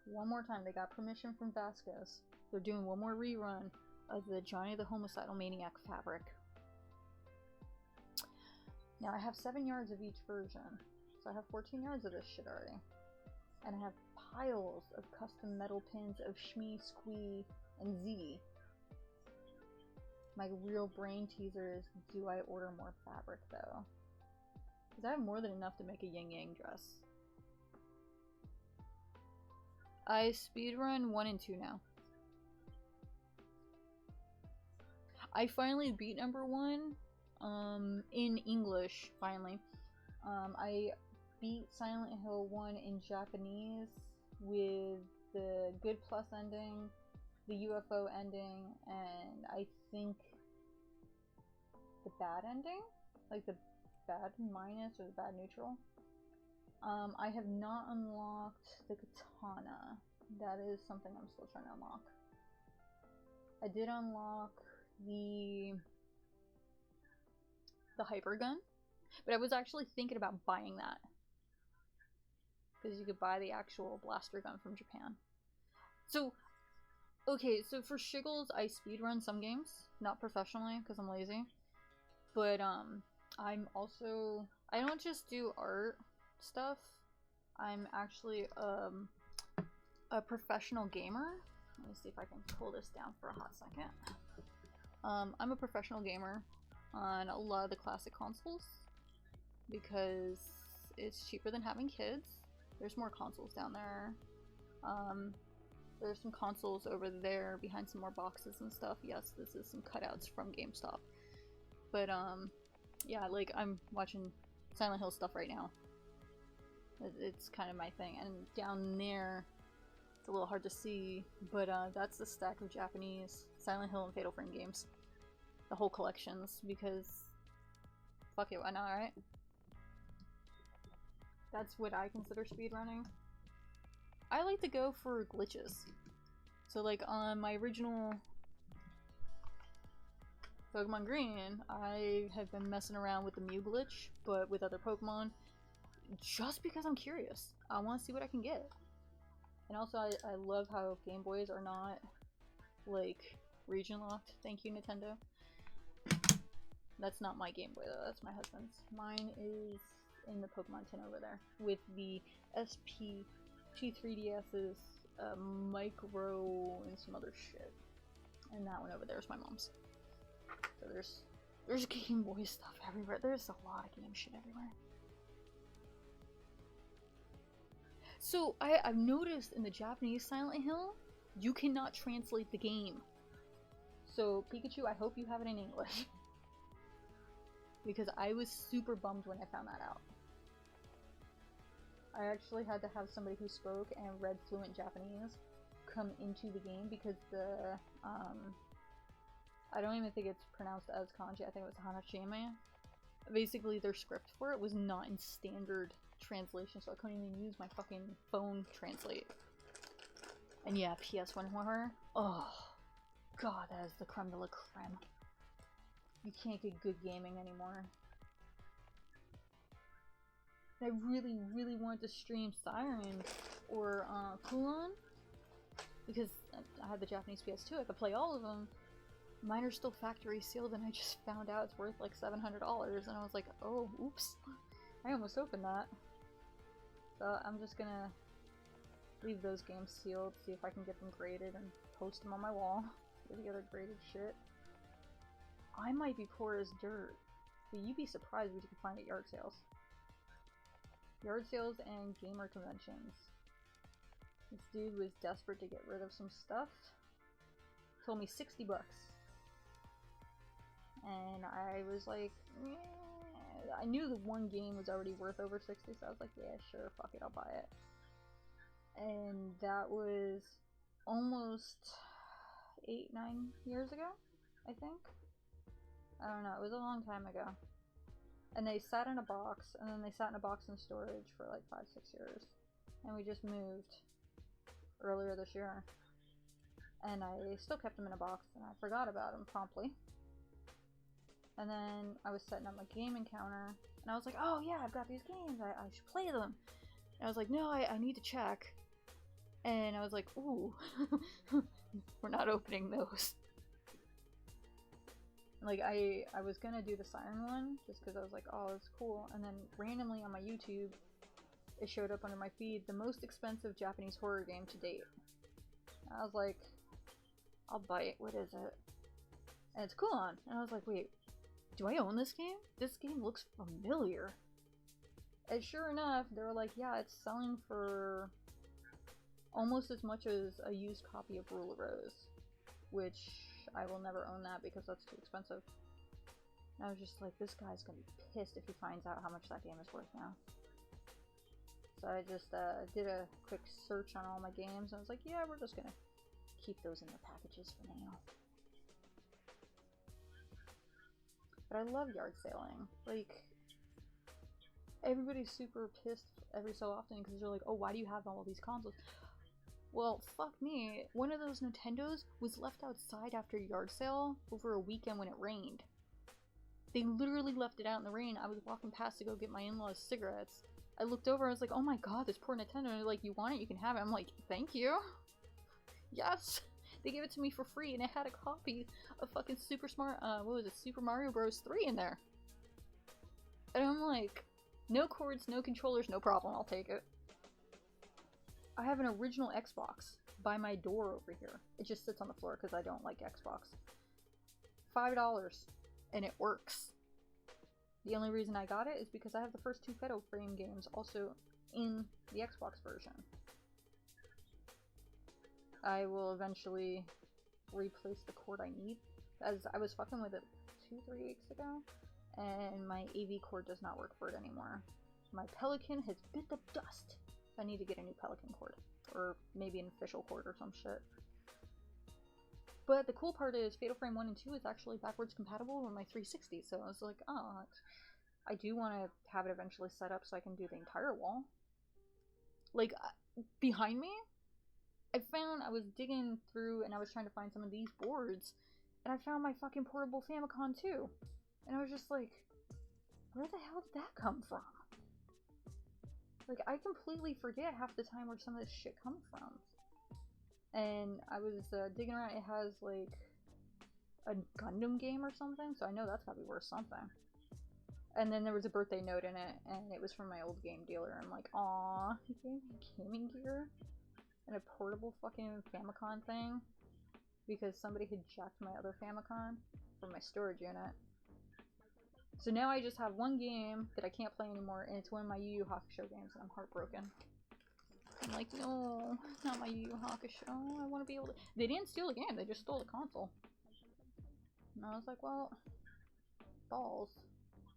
One more time, they got permission from Vasquez. They're doing one more rerun of the Johnny the Homicidal Maniac fabric. Now I have 7 yards of each version, so I have 14 yards of this shit already. And I have piles of custom metal pins of Shmi, Squee, and Z. My real brain teaser is, do I order more fabric though? Because I have more than enough to make a yin yang dress. I speedrun 1 and 2 now. I finally beat number 1 in English, finally. I beat Silent Hill 1 in Japanese with the good plus ending, the UFO ending, and I think the bad ending? Like the bad minus or the bad neutral. I have not unlocked the katana. That is something I'm still trying to unlock. I did unlock the hyper gun, but I was actually thinking about buying that because you could buy the actual blaster gun from Japan. So, okay, so for shiggles, I speedrun some games, not professionally because I'm lazy, but I'm also, I don't just do art stuff. I'm actually a professional gamer. Let me see if I can pull this down for a hot second. I'm a professional gamer on a lot of the classic consoles because it's cheaper than having kids. There's more consoles down there. There's some consoles over there behind some more boxes and stuff. Yes, this is some cutouts from GameStop. But yeah, like I'm watching Silent Hill stuff right now. It's kind of my thing. And down there, it's a little hard to see, but that's the stack of Japanese Silent Hill and Fatal Frame games. The whole collections, because fuck it, why not, right? That's what I consider speedrunning. I like to go for glitches. So like on my original Pokemon Green, I have been messing around with the Mew glitch, but with other Pokemon, just because I'm curious. I want to see what I can get. And also I love how Game Boys are not like region locked. Thank you, Nintendo. That's not my Game Boy though, that's my husband's. Mine is in the Pokemon tin over there with the SP 3DS's micro and some other shit. And that one over there is my mom's. So there's Game Boy stuff everywhere. There's a lot of game shit everywhere. So I've noticed in the Japanese Silent Hill, you cannot translate the game. So Pikachu, I hope you have it in English. Because I was super bummed when I found that out. I actually had to have somebody who spoke and read fluent Japanese come into the game because the, I don't even think it's pronounced as kanji, I think it was Hanashime. Basically their script for it was not in standard translation, so I couldn't even use my fucking phone translate. And yeah, PS1 horror. Oh, god, that is the creme de la creme. You can't get good gaming anymore. I really, really want to stream Siren or Kulon because I had the Japanese PS2. I could play all of them. Mine are still factory sealed, and I just found out it's worth like $700, and I was like, oh, oops. I almost opened that. So I'm just gonna leave those games sealed, see if I can get them graded and post them on my wall with the other graded shit. I might be poor as dirt, but you'd be surprised what you can find at yard sales. Yard sales and gamer conventions. This dude was desperate to get rid of some stuff. Told me 60 bucks. And I was like, eh. I knew the one game was already worth over 60, so I was like, yeah, sure, fuck it, I'll buy it. And that was almost 8-9 years ago, I think. I don't know, it was a long time ago. And they sat in a box, and then they sat in a box in storage for like 5-6 years. And we just moved earlier this year. And I still kept them in a box, and I forgot about them promptly. And then I was setting up my game encounter, and I was like, oh yeah, I've got these games, I should play them. And I was like, no, I need to check. And I was like, ooh, we're not opening those. Like, I was gonna do the Siren one, just because I was like, oh, it's cool. And then randomly on my YouTube, it showed up under my feed, the most expensive Japanese horror game to date. And I was like, I'll buy it, what is it? And it's Kulon. And I was like, wait, do I own this game? This game looks familiar. And sure enough, they were like, yeah, it's selling for almost as much as a used copy of Rule of Rose. Which I will never own that because that's too expensive. And I was just like, this guy's gonna be pissed if he finds out how much that game is worth now. So I just did a quick search on all my games, and I was like, yeah, we're just gonna keep those in the packages for now. But I love yard sailing. Like, everybody's super pissed every so often because they're like, oh, why do you have all these consoles? Well, fuck me. One of those Nintendos was left outside after a yard sale over a weekend when it rained. They literally left it out in the rain. I was walking past to go get my in-laws cigarettes. I looked over and I was like, oh my god, this poor Nintendo. And they're like, you want it? You can have it. I'm like, thank you. Yes. They gave it to me for free and it had a copy of fucking what was it? Super Mario Bros. 3 in there. And I'm like, no cords, no controllers, no problem. I'll take it. I have an original Xbox by my door over here. It just sits on the floor because I don't like Xbox. $5. And it works. The only reason I got it is because I have the first 2 Photo Frame games also in the Xbox version. I will eventually replace the cord I need, as I was fucking with it 2-3 weeks ago, and my AV cord does not work for it anymore. My Pelican has bit the dust. I need to get a new Pelican cord, or maybe an official cord or some shit. But the cool part is Fatal Frame 1 and 2 is actually backwards compatible with my 360, so I was like, oh, I do want to have it eventually set up so I can do the entire wall. Like, behind me, I was digging through and I was trying to find some of these boards, and I found my fucking portable Famicom too. And I was just like, where the hell did that come from? Like, I completely forget half the time where some of this shit comes from. And I was digging around. It has like a Gundam game or something, so I know that's gotta be worth something. And then there was a birthday note in it, and it was from my old game dealer. I'm like, aw, he gave me gaming gear and a portable fucking Famicom thing because somebody had jacked my other Famicom from my storage unit. So now I just have one game that I can't play anymore, and it's one of my Yu Yu Hakusho games, and I'm heartbroken. I'm like, no, not my Yu Yu Hakusho. I want to be able to. They didn't steal the game, they just stole the console. And I was like, well, balls.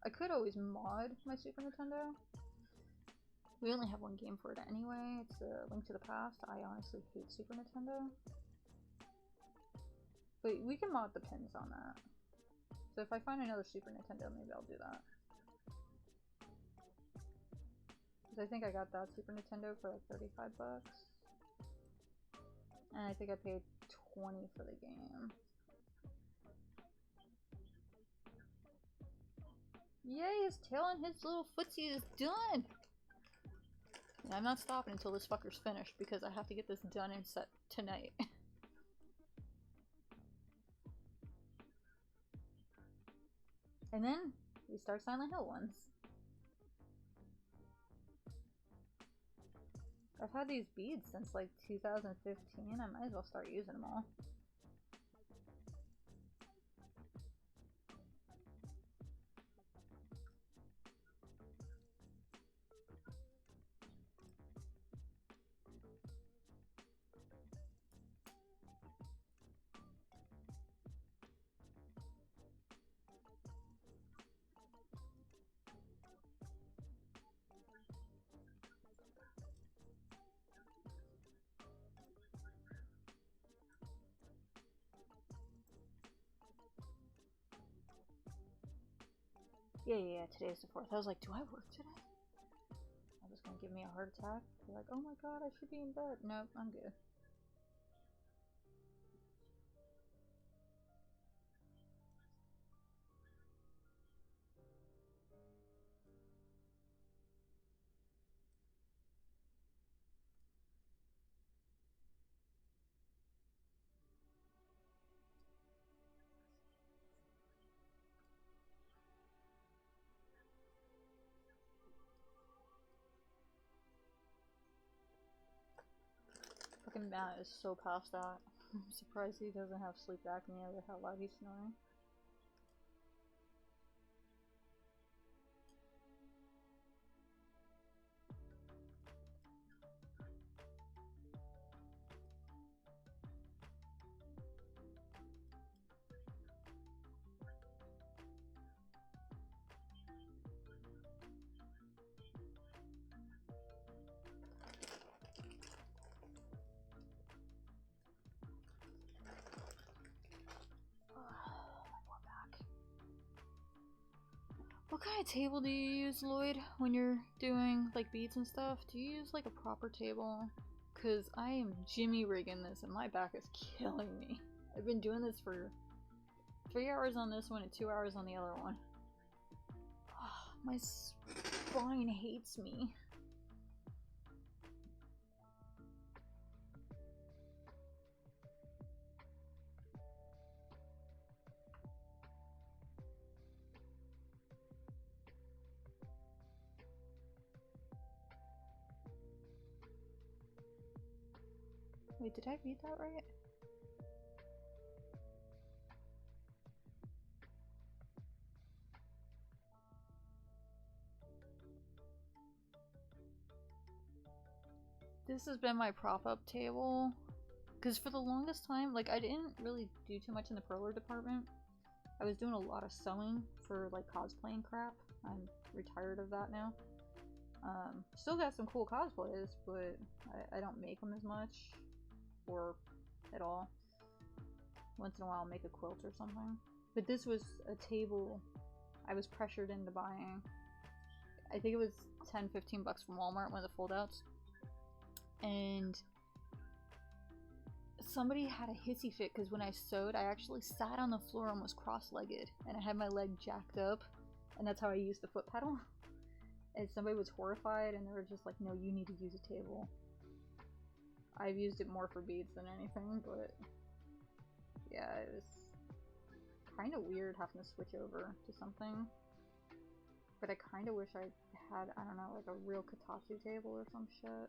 I could always mod my Super Nintendo. We only have one game for it anyway. It's a Link to the Past. I honestly hate Super Nintendo. But we can mod the pins on that. So if I find another Super Nintendo, maybe I'll do that. I think I got that Super Nintendo for like 35 bucks. And I think I paid 20 for the game. Yay, his tail and his little footsie is done! And I'm not stopping until this fucker's finished because I have to get this done and set tonight. And then we start Silent Hill ones. I've had these beads since like 2015. I might as well start using them all. Yeah, today's the 4th. I was like, do I work today? I was gonna give me a heart attack. Be like, oh my god, I should be in bed. Nope, I'm good. Fucking Matt is so past out. I'm surprised he doesn't have sleep apnea with how loud he's snoring. kind of table do you use, Lloyd, when you're doing like beads and stuff? Do you use like a proper table? Cause I am Jimmy rigging this and my back is killing me. I've been doing this for 3 hours on this one and 2 hours on the other one. Oh, my spine hates me. Wait, did I read that right? This has been my prop up table. Because for the longest time, like, I didn't really do too much in the perler department. I was doing a lot of sewing for, like, cosplaying crap. I'm retired of that now. Still got some cool cosplays, but I don't make them as much. Or at all. Once in a while I'll make a quilt or something. But this was a table I was pressured into buying. I think it was 10-15 bucks from Walmart, one of the foldouts. And somebody had a hissy fit because when I sewed, I actually sat on the floor and was cross-legged. And I had my leg jacked up. And that's how I used the foot pedal. And somebody was horrified and they were just like, no, you need to use a table. I've used it more for beads than anything, but yeah, it was kind of weird having to switch over to something. But I kind of wish I had, I don't know, like a real Kotatsu table or some shit.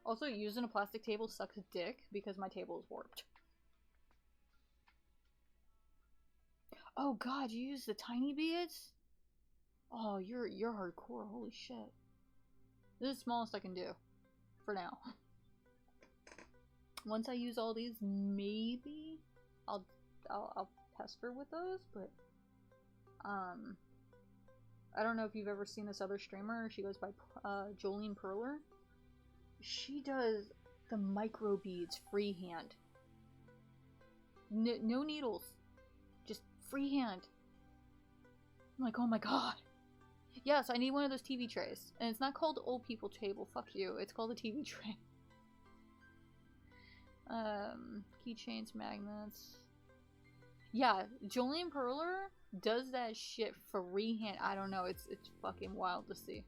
Also, using a plastic table sucks dick because my table is warped. Oh god, you use the tiny beads? Oh, you're hardcore, holy shit. This is the smallest I can do. For now. Once I use all these, maybe I'll pester with those, but I don't know if you've ever seen this other streamer. She goes by Jolene Perler. She does the micro beads freehand. No needles, just freehand. I'm like, oh my god. Yes, I need one of those TV trays. And it's not called old people table, fuck you. It's called a TV tray. Keychains, magnets. Yeah, Jolene Perler does that shit freehand. I don't know, it's fucking wild to see.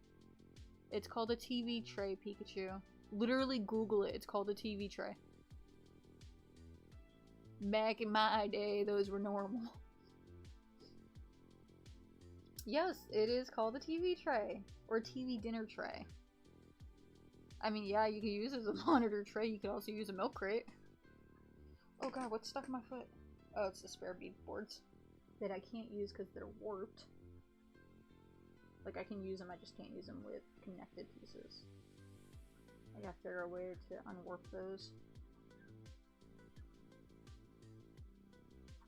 It's called a TV tray, Pikachu. Literally Google it, it's called a TV tray. Back in my day, those were normal. Yes, it is called a TV tray. Or TV dinner tray. I mean, yeah, you can use it as a monitor tray. You could also use a milk crate. Oh god, what's stuck in my foot? Oh, it's the spare bead boards. That I can't use because they're warped. Like, I can use them, I just can't use them with connected pieces. I gotta figure a way to unwarp those.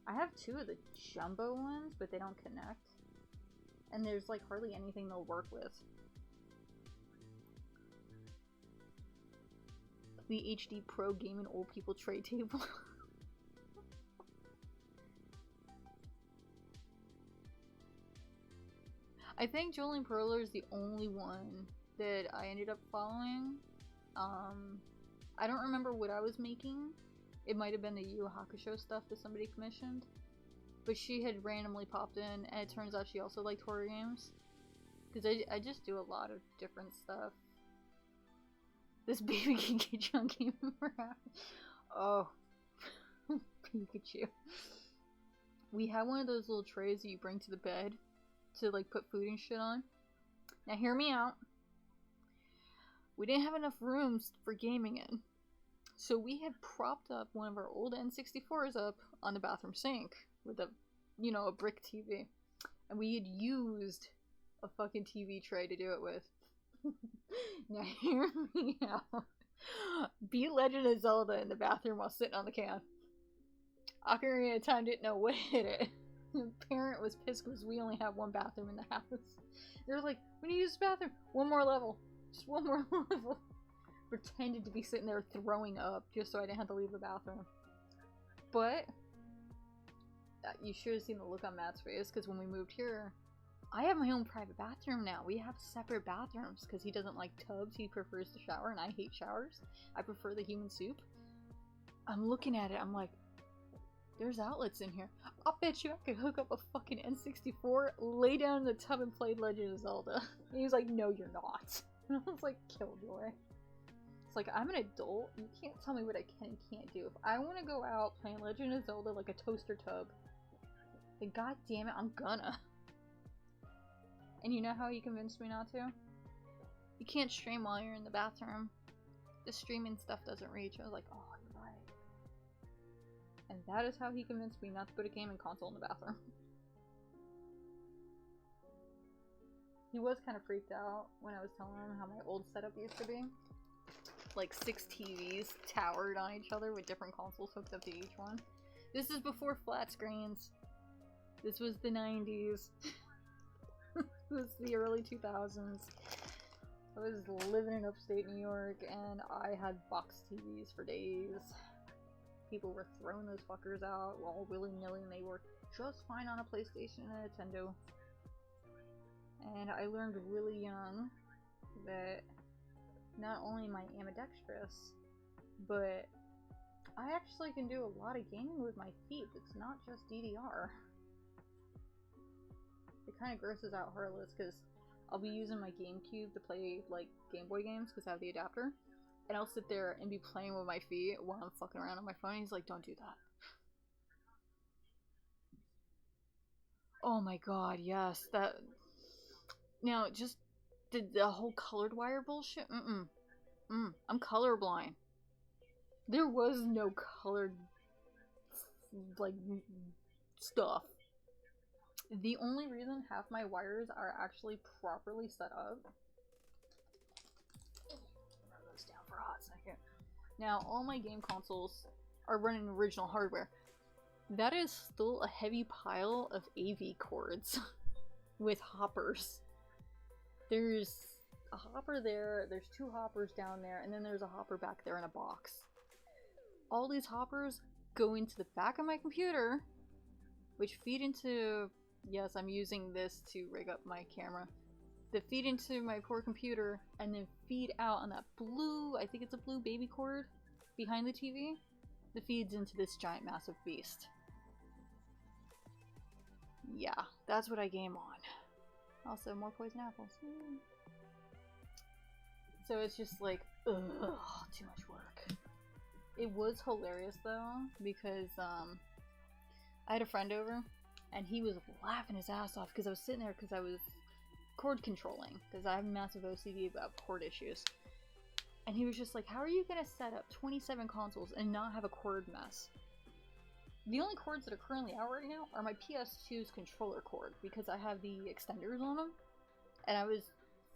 I have two of the jumbo ones, but they don't connect. And there's like hardly anything they'll work with. The HD Pro Gaming Old People Tray Table. I think Jolene Perler is the only one that I ended up following. I don't remember what I was making. It might have been the Yu Yu Hakusho stuff that somebody commissioned. But she had randomly popped in, and it turns out she also liked horror games. Because I just do a lot of different stuff. This baby can get chunky around. Oh. Pikachu. We have one of those little trays that you bring to the bed to like put food and shit on. Now hear me out. We didn't have enough rooms for gaming in. So we had propped up one of our old N64s up on the bathroom sink with a, you know, a brick TV. And we had used a fucking TV tray to do it with. Now hear me out. Beat Legend of Zelda in the bathroom while sitting on the can. Ocarina of Time didn't know what hit it. The parent was pissed because we only have one bathroom in the house. They were like, we need to use the bathroom. One more level. Just one more level. Pretended to be sitting there throwing up just so I didn't have to leave the bathroom. But you should have seen the look on Matt's face, because when we moved here, I have my own private bathroom now. We have separate bathrooms, because he doesn't like tubs. He prefers to shower, and I hate showers. I prefer the human soup. I'm looking at it, I'm like, there's outlets in here. I'll bet you I could hook up a fucking N64, lay down in the tub, and play Legend of Zelda. And he was like, no, you're not. And I was like, killjoy. It's like, I'm an adult. You can't tell me what I can and can't do. If I want to go out playing Legend of Zelda like a toaster tub, then god damn it, I'm gonna. And you know how he convinced me not to? You can't stream while you're in the bathroom. The streaming stuff doesn't reach. I was like, oh, you're right. And that is how he convinced me not to put a gaming console in the bathroom. He was kind of freaked out when I was telling him how my old setup used to be. Like 6 TVs towered on each other with different consoles hooked up to each one. This is before flat screens. This was the 90s. It was the early 2000s. I was living in upstate New York and I had box TVs for days. People were throwing those fuckers out all willy-nilly and they worked just fine on a PlayStation and a Nintendo. And I learned really young that not only am I ambidextrous, but I actually can do a lot of gaming with my feet. It's not just DDR. It kind of grosses out Harless because I'll be using my GameCube to play like Game Boy games because I have the adapter. And I'll sit there and be playing with my feet while I'm fucking around on my phone. He's like, don't do that. Oh my god, yes. That... Now, just the whole colored wire bullshit? I'm colorblind. There was no colored, like, stuff. The only reason half my wires are actually properly set up... Run those down for a hot second. Now, all my game consoles are running original hardware. That is still a heavy pile of AV cords with hoppers. There's a hopper there, there's 2 hoppers down there, and then there's a hopper back there in a box. All these hoppers go into the back of my computer, which feed into... Yes, I'm using this to rig up my camera. That feed into my poor computer, and then feed out on that blue, I think it's a blue baby cord behind the TV, that feeds into this giant massive beast. Yeah, that's what I game on. Also, more poison apples. So it's just like, ugh, too much work. It was hilarious though, because I had a friend over, and he was laughing his ass off because I was sitting there because I was cord controlling, because I have massive OCD about cord issues. And he was just like, how are you gonna set up 27 consoles and not have a cord mess? The only cords that are currently out right now are my PS2's controller cord, because I have the extenders on them, and I was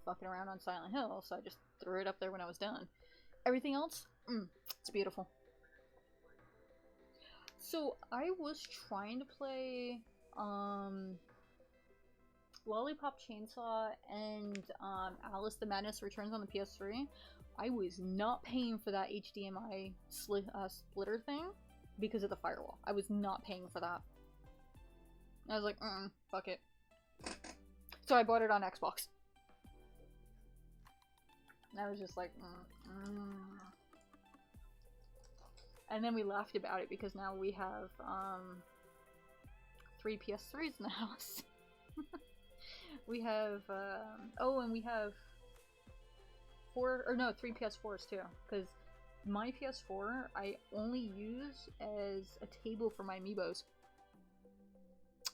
fucking around on Silent Hill, so I just threw it up there when I was done. Everything else, it's beautiful. So I was trying to play Lollipop Chainsaw and Alice the Madness Returns on the PS3. I was not paying for that HDMI splitter thing because of the firewall. I was not paying for that. I was like, fuck it. So I bought it on Xbox. And I was just like, And then we laughed about it because now we have 3 PS3s in the house. We have, and we have 3 PS4s too, because my PS4 I only use as a table for my amiibos.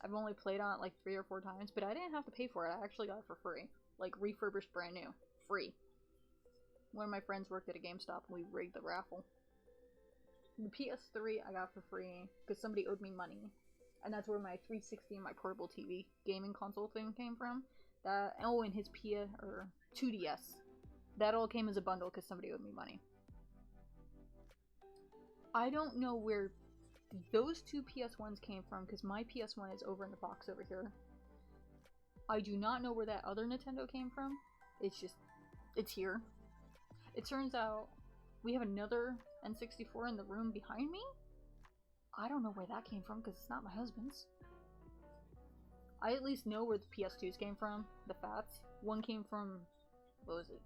I've only played on it like 3 or 4 times, but I didn't have to pay for it. I actually got it for free. Like, refurbished brand new. Free. One of my friends worked at a GameStop and we rigged the raffle. The PS3 I got for free because somebody owed me money. And that's where my 360 and my portable TV gaming console thing came from. That, and his 2DS. That all came as a bundle because somebody owed me money. I don't know where those 2 PS1s came from because my PS1 is over in the box over here. I do not know where that other Nintendo came from. It's just, it's here. It turns out we have another N64 in the room behind me. I don't know where that came from because it's not my husband's. I at least know where the PS2s came from, the Fats. One came from, what was it,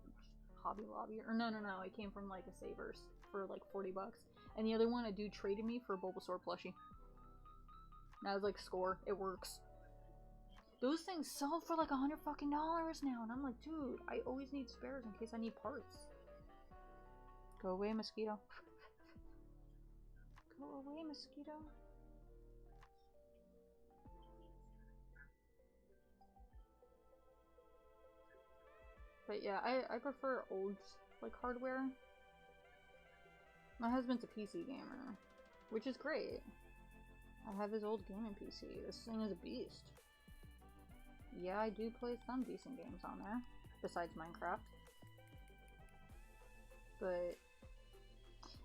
Hobby Lobby? Or no, it came from like a Savers for like 40 bucks. And the other one, a dude traded me for a Bulbasaur plushie. And I was like, score, it works. Those things sell for like $100 fucking now, and I'm like, dude, I always need spares in case I need parts. Go away, mosquito. Go away, mosquito. But yeah, I prefer old, like, hardware. My husband's a PC gamer, which is great. I have his old gaming PC. This thing is a beast. Yeah, I do play some decent games on there, besides Minecraft. But,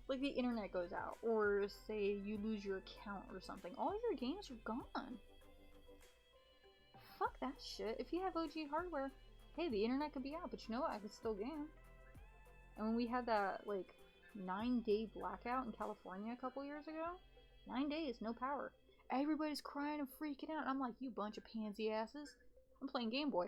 like, the internet goes out, or say you lose your account or something, all your games are gone. Fuck that shit. If you have OG hardware, hey, the internet could be out, but you know what? I could still game. And when we had that, like, 9-day blackout in California a couple years ago, 9 days, no power. Everybody's crying and freaking out. I'm like, you bunch of pansy asses. I'm playing Game Boy.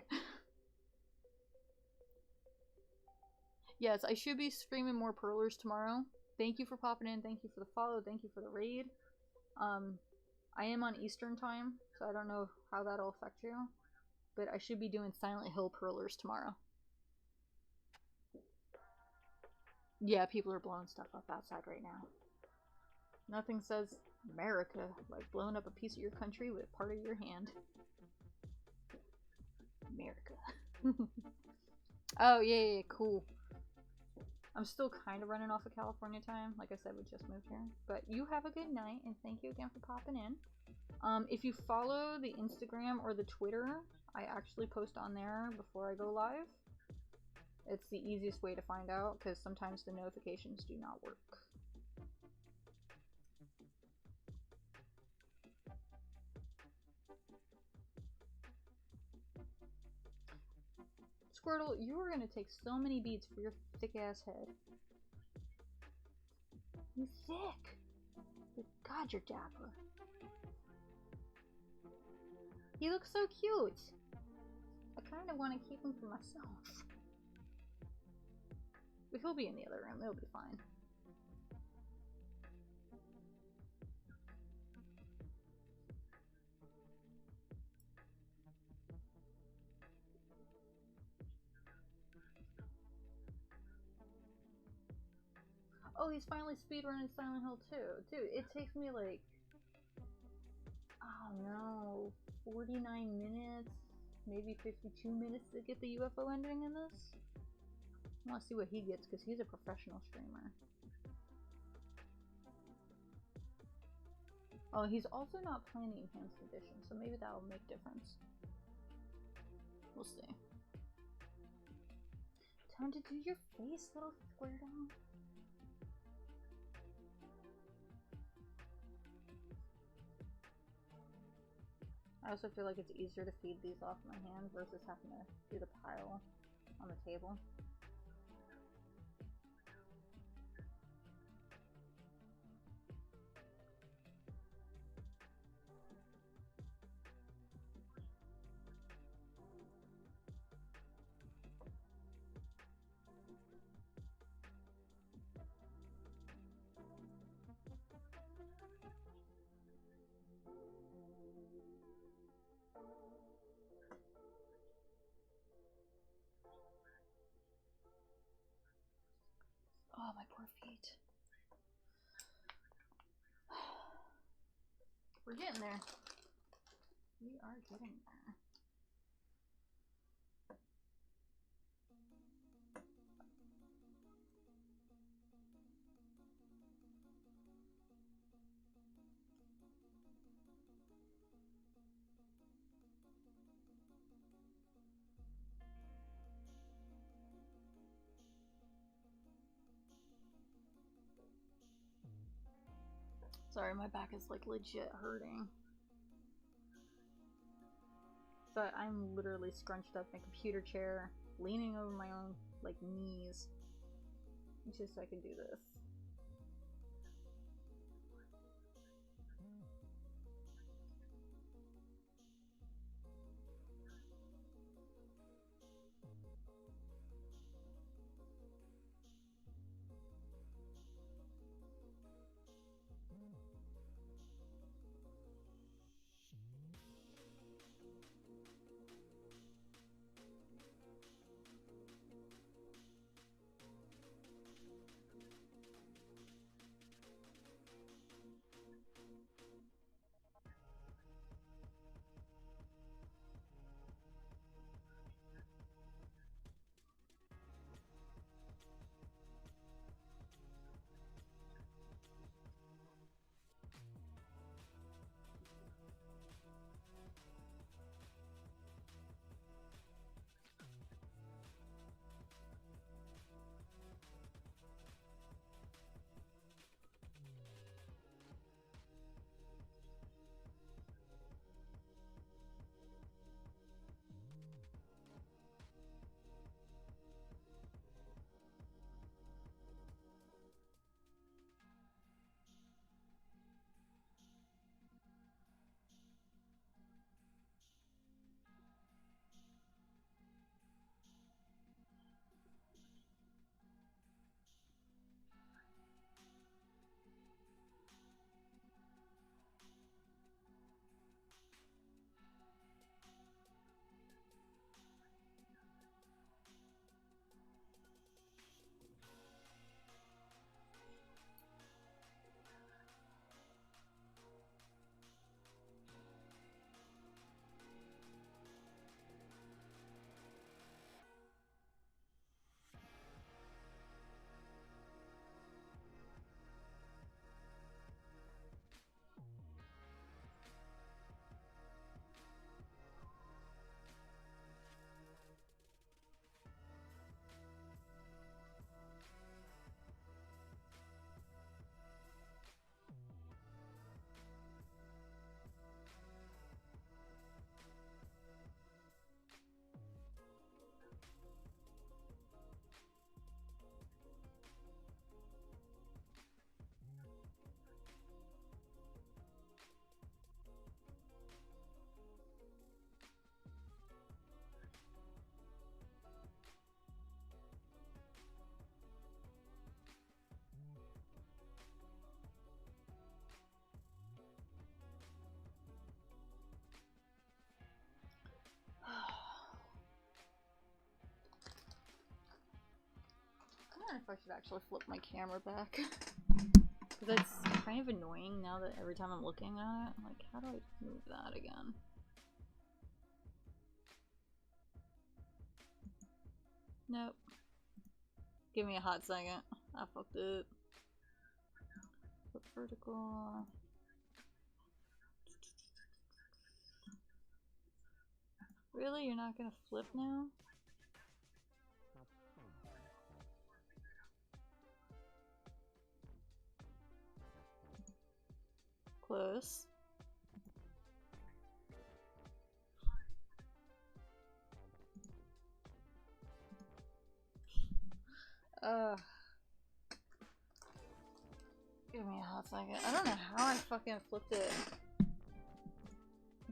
Yes, I should be streaming more Perlers tomorrow. Thank you for popping in. Thank you for the follow. Thank you for the raid. I am on Eastern time, so I don't know how that'll affect you. But I should be doing Silent Hill Perlers tomorrow. Yeah, people are blowing stuff up outside right now. Nothing says America like blowing up a piece of your country with part of your hand. America. Oh, yeah, cool. I'm still kind of running off of California time. Like I said, we just moved here. But you have a good night, and thank you again for popping in. If you follow the Instagram or the Twitter, I actually post on there before I go live. It's the easiest way to find out, because sometimes the notifications do not work. Squirtle, you are gonna take so many beats for your thick-ass head. You thick! But God, you're dapper. He looks so cute! I kinda wanna keep him for myself. But he'll be in the other room, it'll be fine. Oh, he's finally speedrunning Silent Hill 2. Dude, it takes me like, oh no, 49 minutes, maybe 52 minutes to get the UFO ending in this. I want to see what he gets because he's a professional streamer. Oh, he's also not playing the Enhanced Edition, so maybe that'll make difference. We'll see. Time to do your face, little Squirtle. I also feel like it's easier to feed these off my hand versus having to do the pile on the table. Oh, my poor feet. We're getting there. We are getting there. Sorry, my back is like legit hurting. But I'm literally scrunched up in a computer chair, leaning over my own like knees, just so I can do this. wondering if I should actually flip my camera back. Because it's kind of annoying now that every time I'm looking at it, I'm like, how do I move that again? Nope. Give me a hot second. I fucked it. Flip vertical. Really? You're not gonna flip now? Close. Give me a hot second. I don't know how I fucking flipped it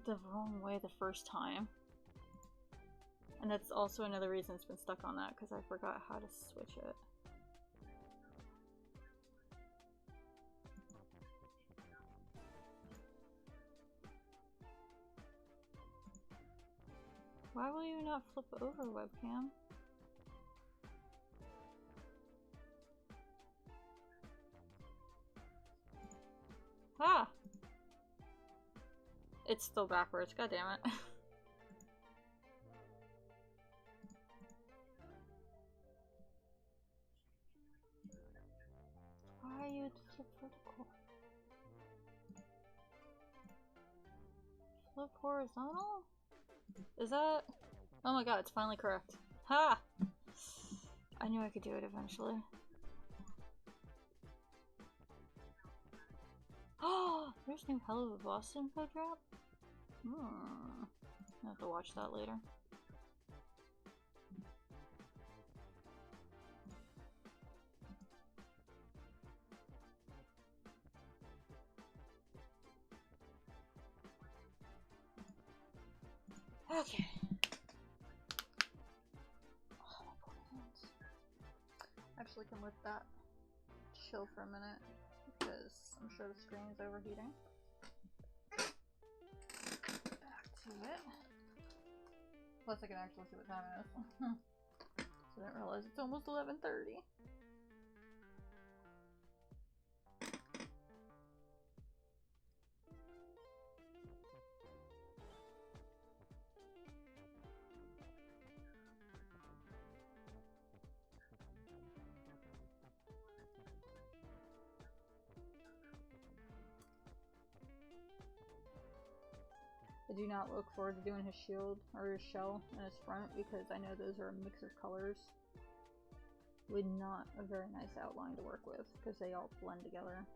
the wrong way the first time. And that's also another reason it's been stuck on that, because I forgot how to switch it. Why will you not flip over, webcam? Ah! It's still backwards, god damn it. Why are you flip vertical? Flip horizontal? Is that... Oh my god, it's finally correct. Ha! I knew I could do it eventually. Oh, there's new Hell of a Boss info drop? I'll have to watch that later. Okay. Oh, my poor hands. Actually, can let that chill for a minute because I'm sure the screen is overheating. Back to it. Plus, I can actually see what time it is. So I didn't realize it's almost 11:30. I do not look forward to doing his shield or his shell and his front because I know those are a mix of colors with not a very nice outline to work with because they all blend together.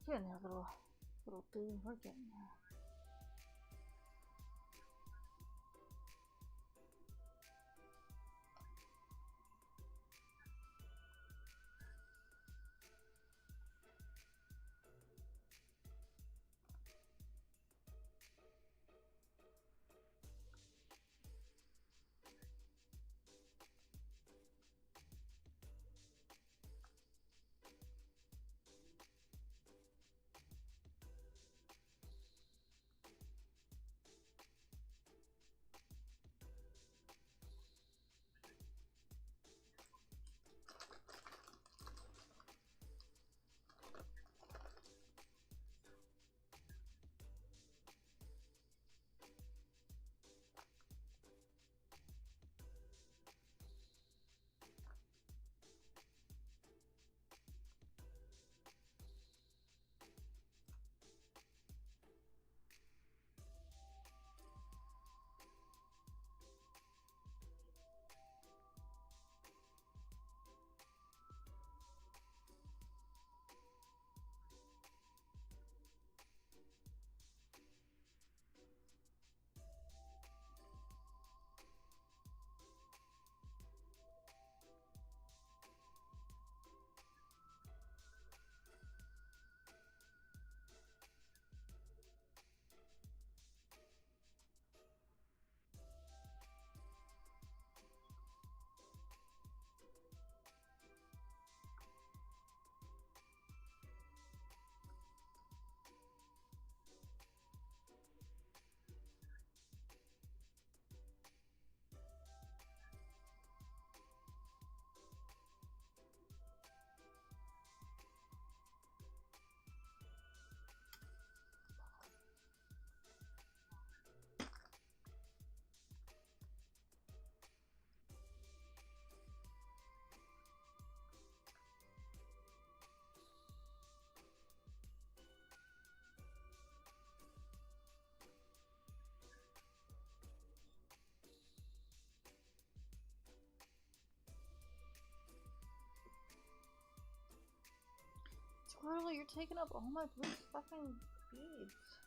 Get in there, little dude. We're getting there. Squirtle, you're taking up all my blue fucking beads.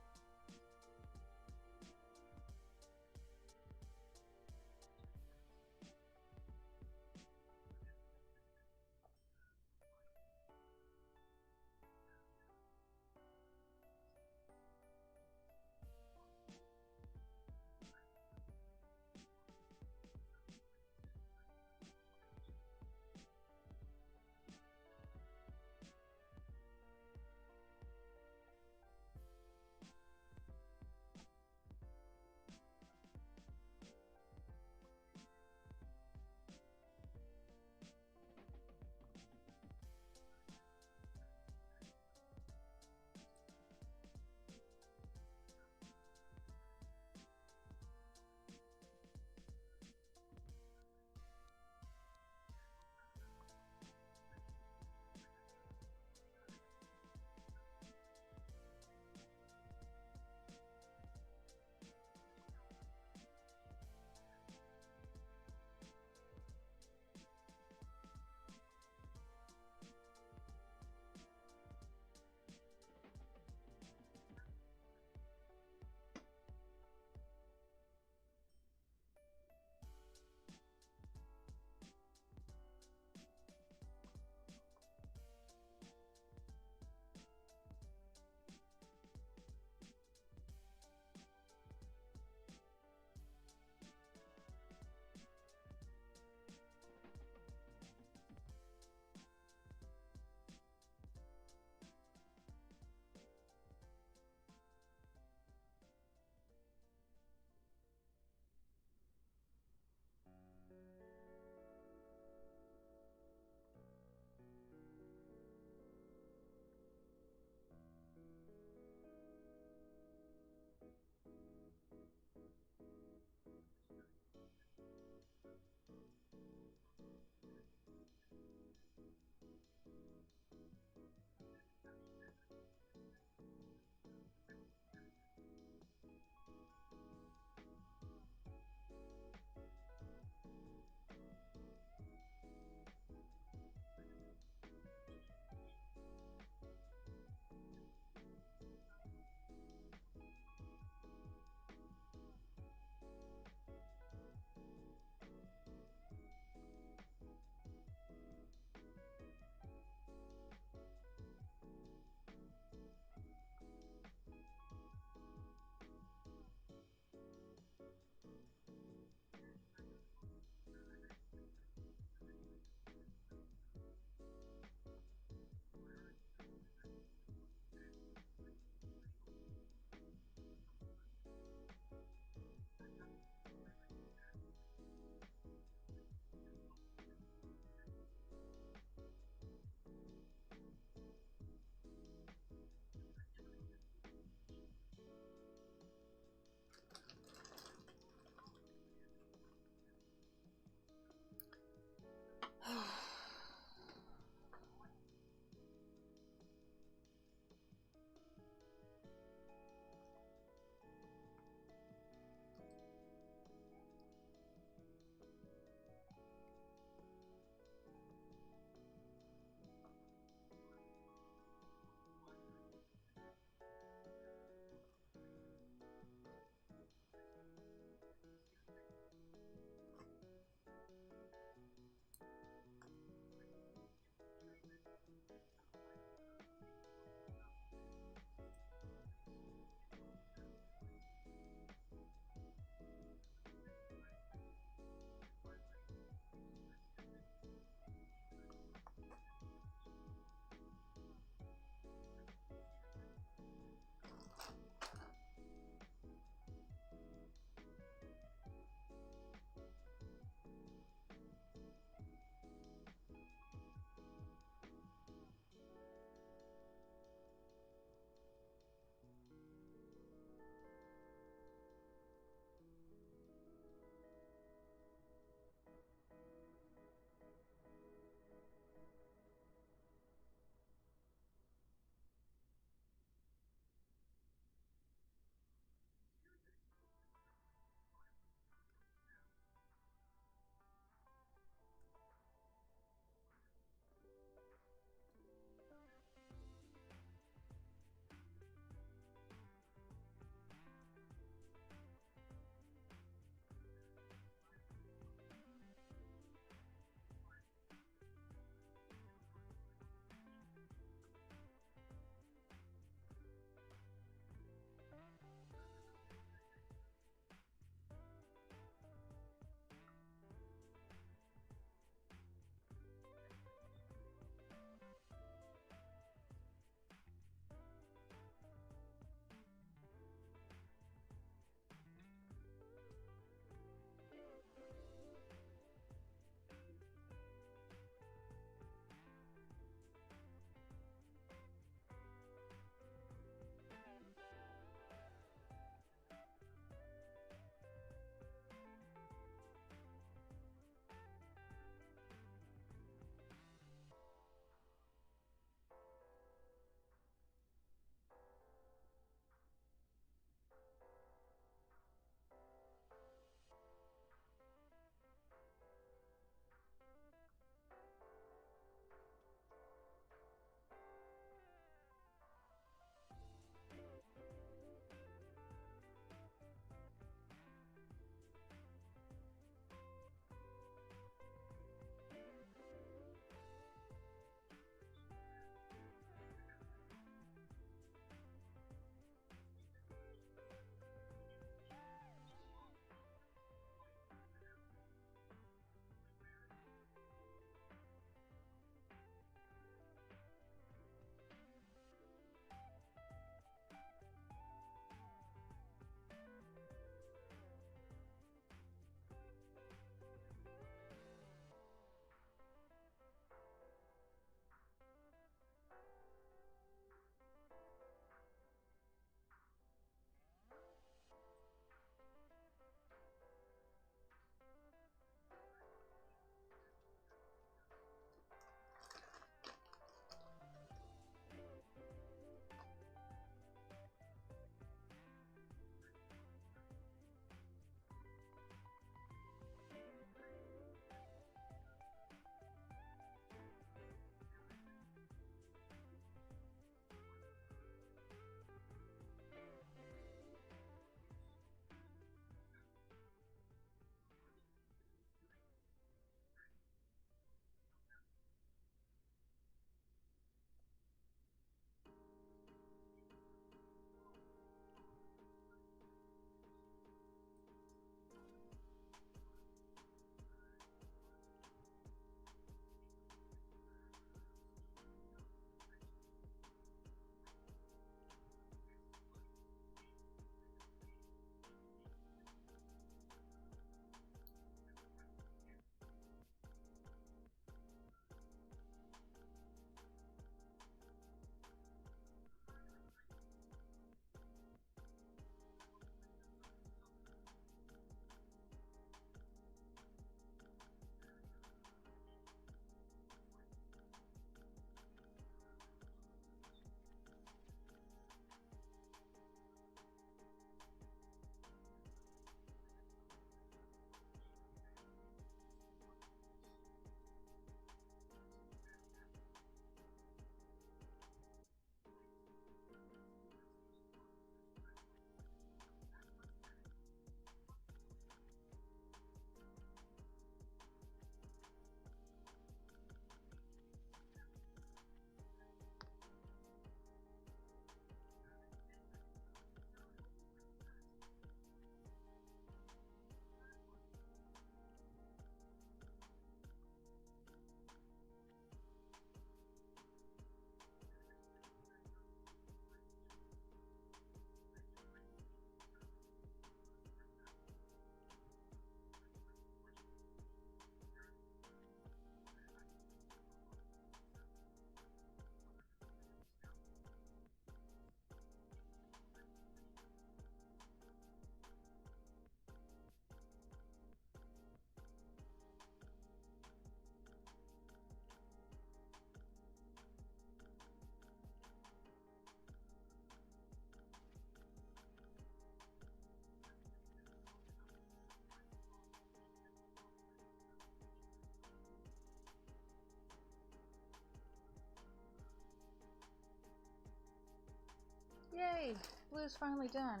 Yay! Blue's finally done.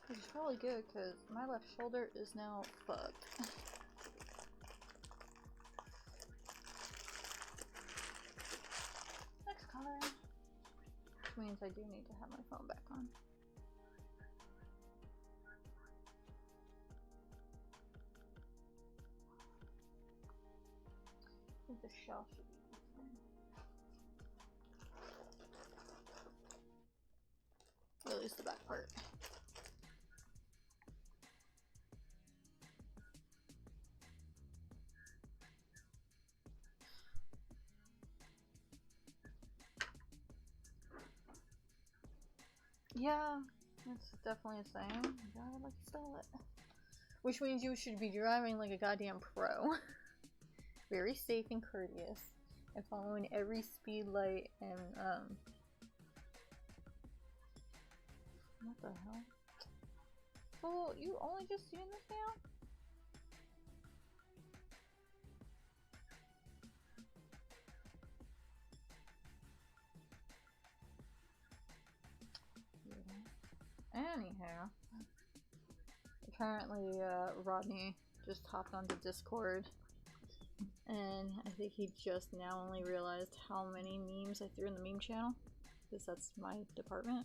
Which is probably good because my left shoulder is now fucked. Next color. Which means I do need to have my phone back on. I think the shell should be different. At least the back part. Yeah, it's definitely the same. Drive like you stole it. Which means you should be driving like a goddamn pro. Very safe and courteous. And following every speed light and, what the hell? Fool, you only just seeing this now? Anyhow, apparently Rodney just hopped onto Discord, and I think he just now only realized how many memes I threw in the meme channel, because that's my department.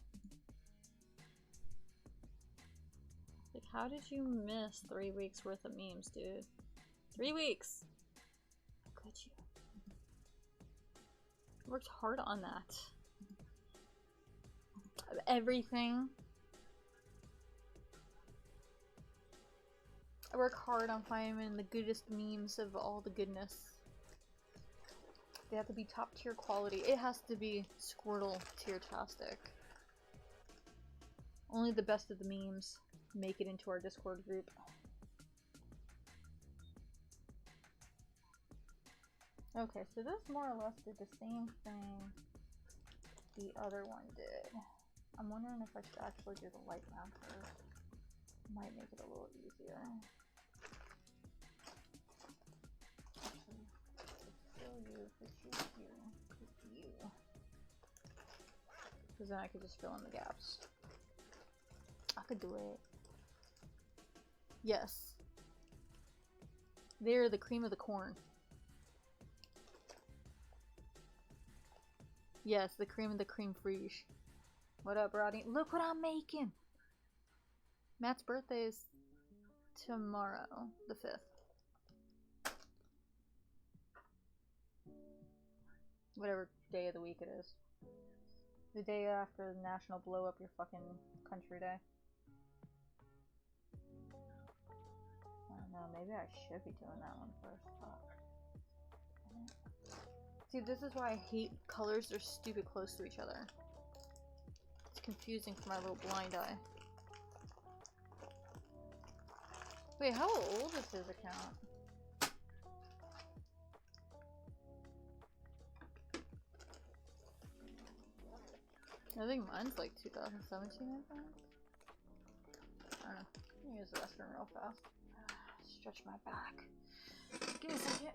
Like, how did you miss 3 weeks worth of memes, dude? 3 weeks! How could you? I worked hard on that. Everything. I work hard on finding the goodest memes of all the goodness. They have to be top tier quality. It has to be Squirtle tier-tastic. Only the best of the memes make it into our Discord group. Okay, so this more or less did the same thing the other one did. I'm wondering if I should actually do the light round first. Might make it a little easier. Because then I could just fill in the gaps. I could do it. Yes. They're the cream of the corn. Yes, the cream of the creme fraiche. What up, Rodney? Look what I'm making! Matt's birthday is tomorrow, the 5th. Whatever day of the week it is. The day after the National Blow Up Your Fucking Country Day. I don't know, maybe I should be doing that one first. Fuck. See, this is why I hate colors that are stupid close to each other. It's confusing for my little blind eye. Wait, how old is his account? I think mine's like 2017, I think. I don't know. Let me use the restroom real fast. Stretch my back. Give me a second.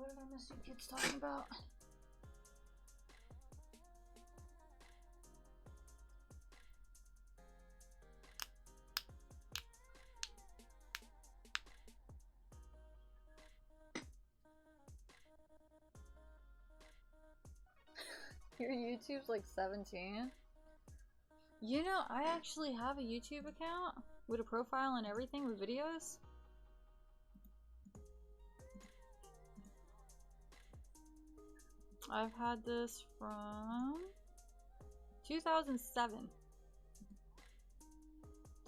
what did I miss you kids talking about? Your YouTube's like 17? You know, I actually have a YouTube account with a profile and everything with videos. I've had this from 2007.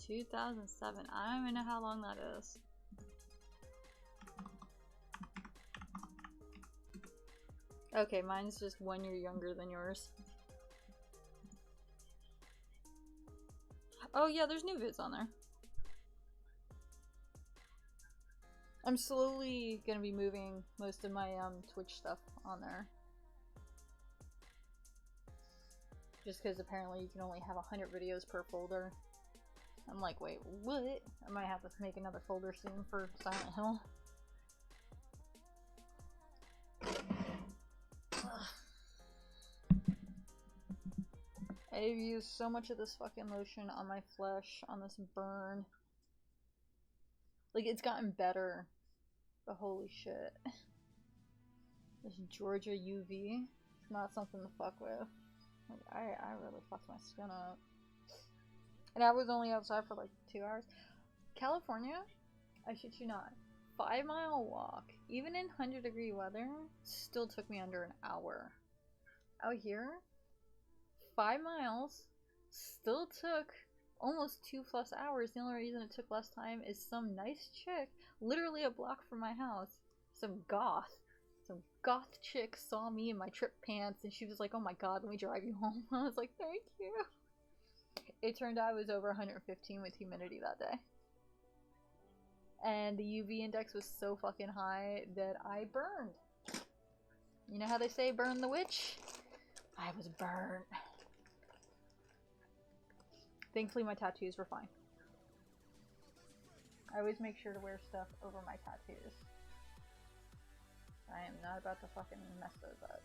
2007. I don't even know how long that is. Okay, mine's just 1 year younger than yours. Oh yeah, there's new vids on there. I'm slowly gonna be moving most of my Twitch stuff on there. Just because apparently you can only have 100 videos per folder. I'm like, wait, what? I might have to make another folder soon for Silent Hill. I've used so much of this fucking lotion on my flesh, on this burn. Like, it's gotten better. But holy shit. This Georgia UV. It's not something to fuck with. Like, I really fucked my skin up. And I was only outside for like 2 hours. California, I shit you not, 5-mile walk, even in 100-degree weather, still took me under an hour. Out here, 5 miles still took almost 2+ hours. The only reason it took less time is some nice chick, literally a block from my house, some goth chick saw me in my trip pants and she was like, oh my god, let me drive you home. I was like, thank you. It turned out it was over 115 with humidity that day. And the UV index was so fucking high that I burned. You know how they say burn the witch? I was burnt. Thankfully my tattoos were fine. I always make sure to wear stuff over my tattoos. I am not about to fucking mess those up.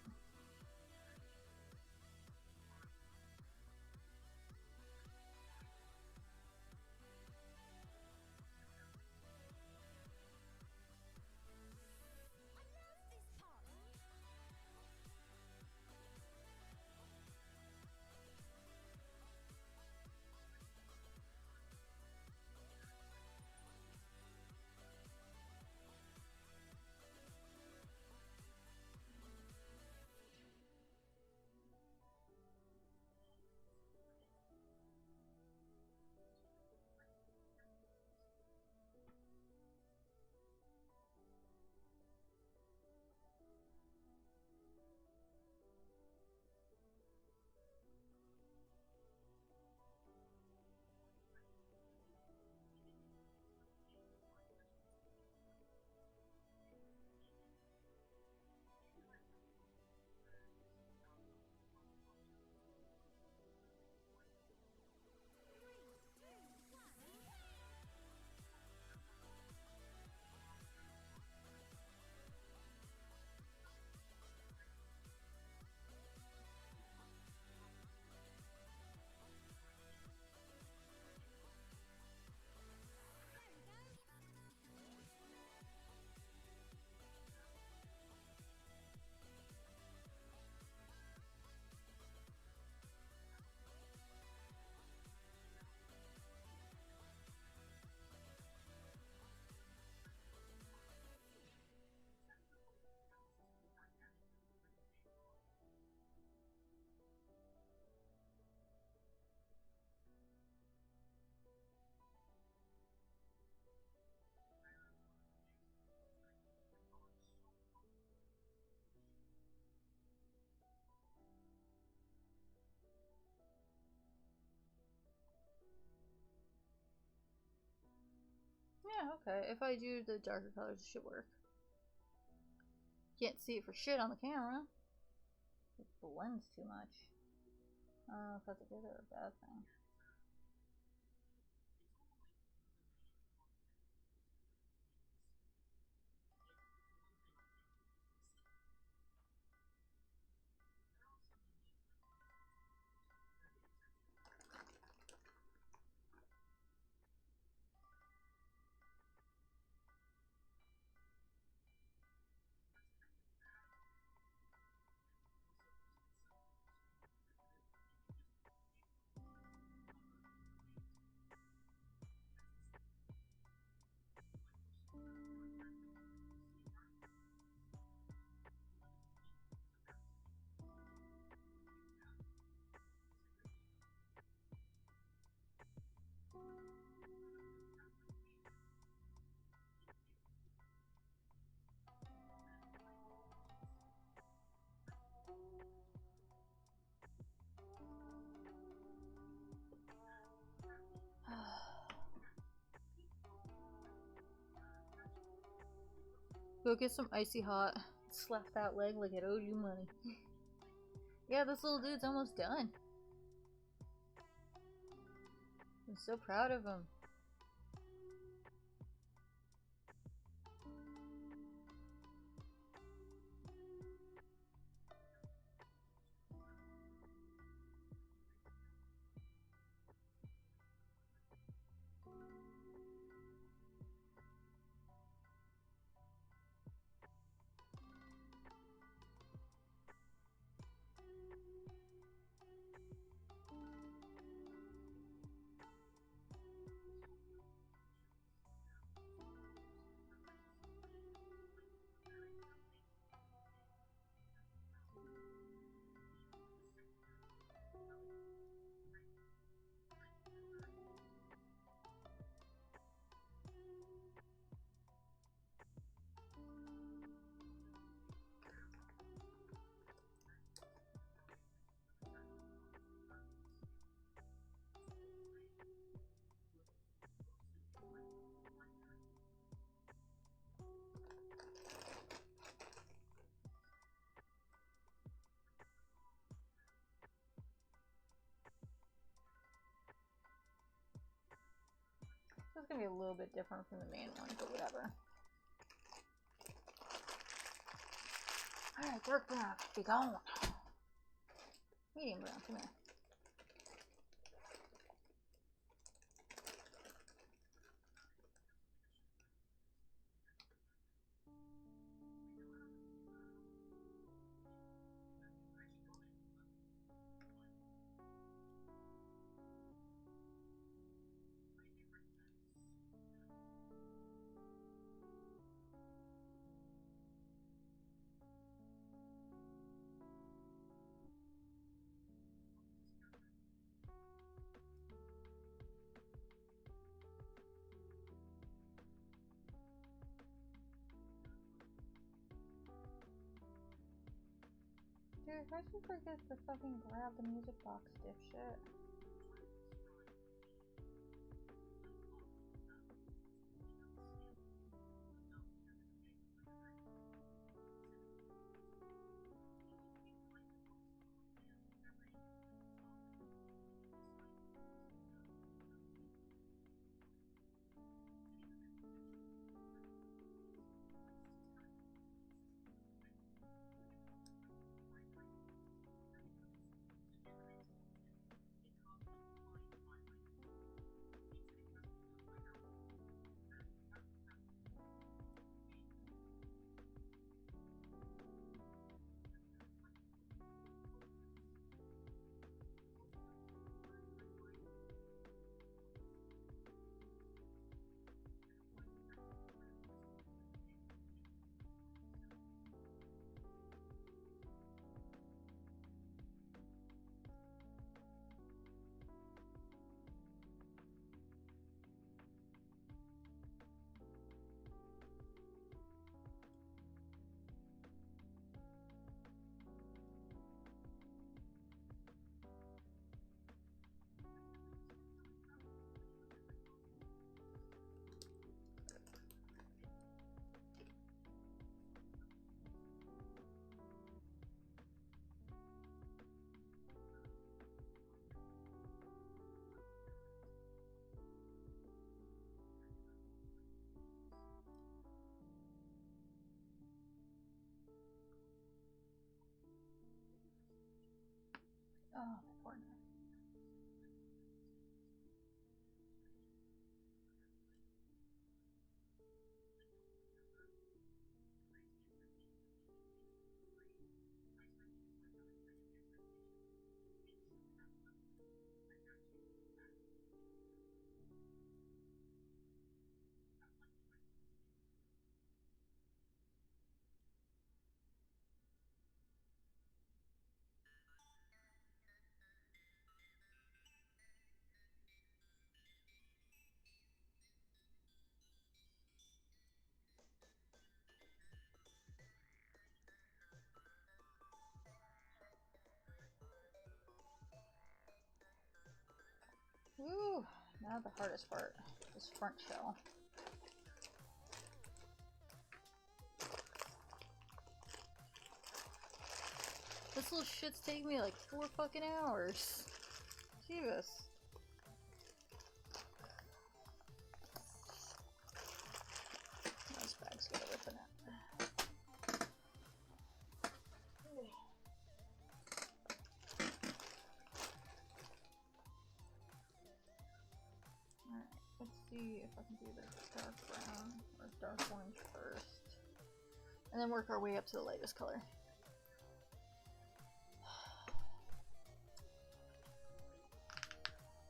Yeah, okay. If I do the darker colors, it should work. Can't see it for shit on the camera. It blends too much. I don't know if that's a good or a bad thing. Go get some icy hot. Slap that leg like it owed you money. Yeah, this little dude's almost done. I'm so proud of him. This is gonna be a little bit different from the main one, but whatever. Alright, dark brown, be gone. Medium brown, come here. Dude, I should forget to fucking grab the music box, dipshit. Oh, my poor knife. Woo! Now the hardest part, this front shell. little shit's taking me like 4 fucking hours. Jesus. This bag's gonna rip in it. Alright, let's see if I can do the dark brown or dark orange first. And then work our way up to the lightest color.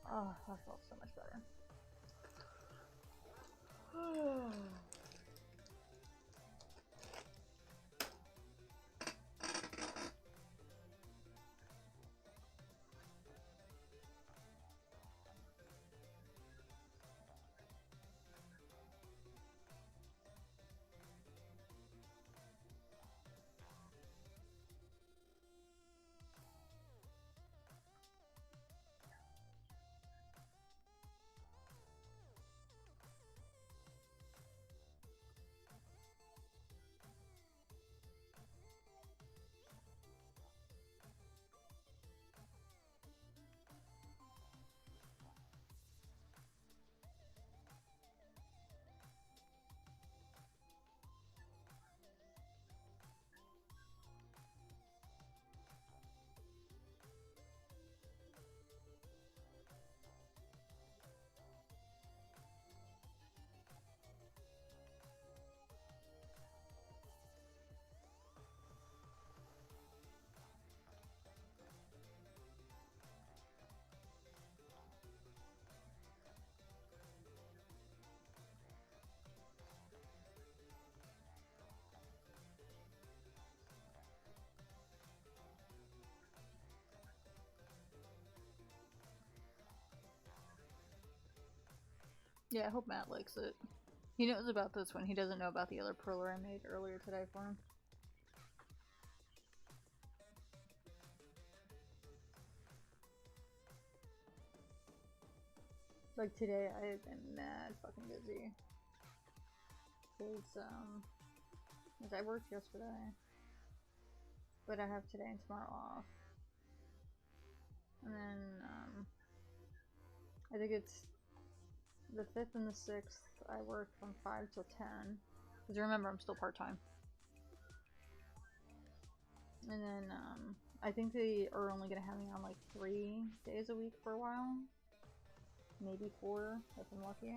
Oh, that felt so much better. Yeah, I hope Matt likes it. He knows about this one. He doesn't know about the other perler I made earlier today for him. Like today, I've been mad fucking busy. Cause I worked yesterday. But I have today and tomorrow off. And then, I think it's the 5th and the 6th, I work from 5 till 10. Because remember, I'm still part-time. And then, I think they are only gonna have me on like 3 days a week for a while. Maybe 4, if I'm lucky.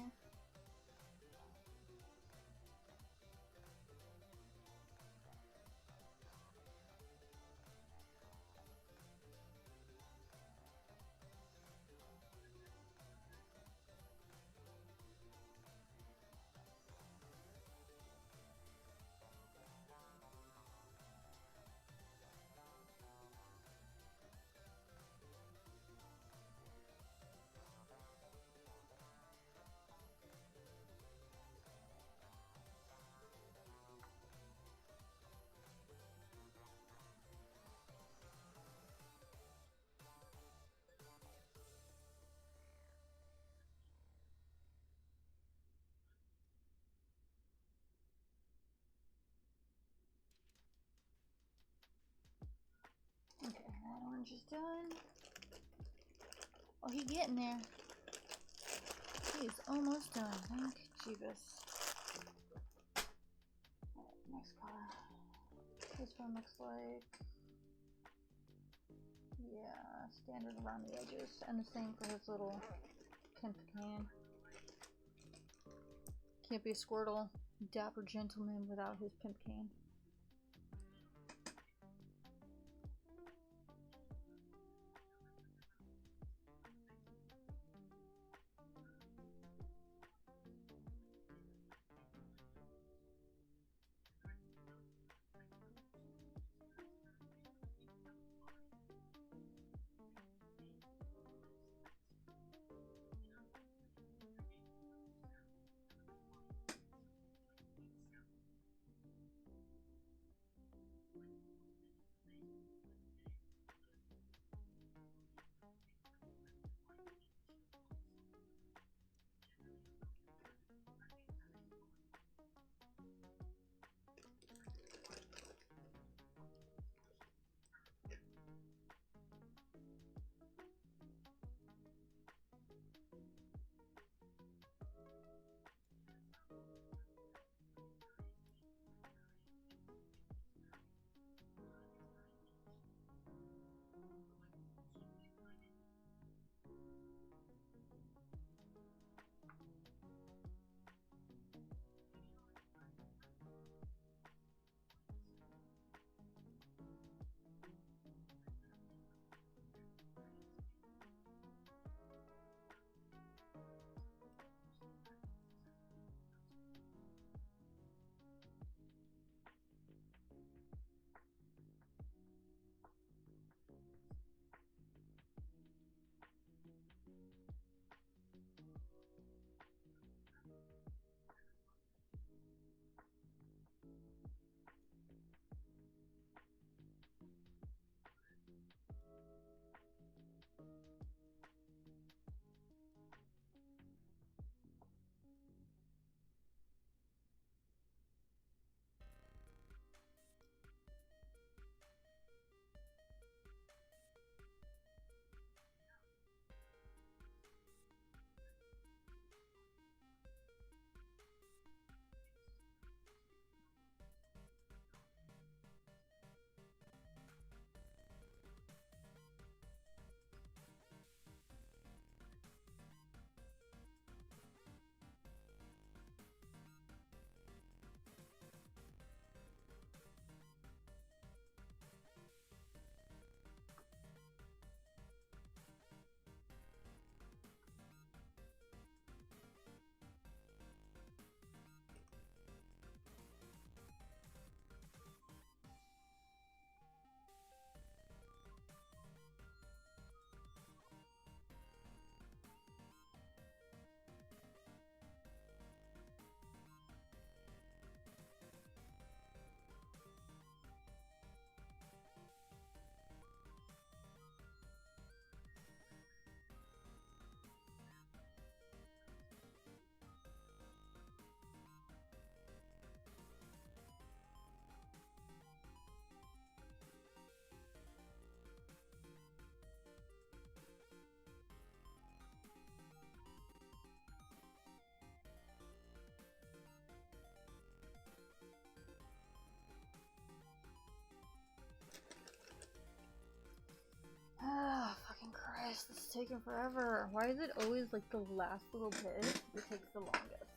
Okay, that orange is done. Oh, he's getting there. He is almost done. Thank Jeebus. Alright, next color. This one looks like... yeah, standard around the edges. And the same for his little pimp can. Can't be a Squirtle Dapper gentleman without his pimp cane. taking forever? Why is it always like the last little bit that takes the longest?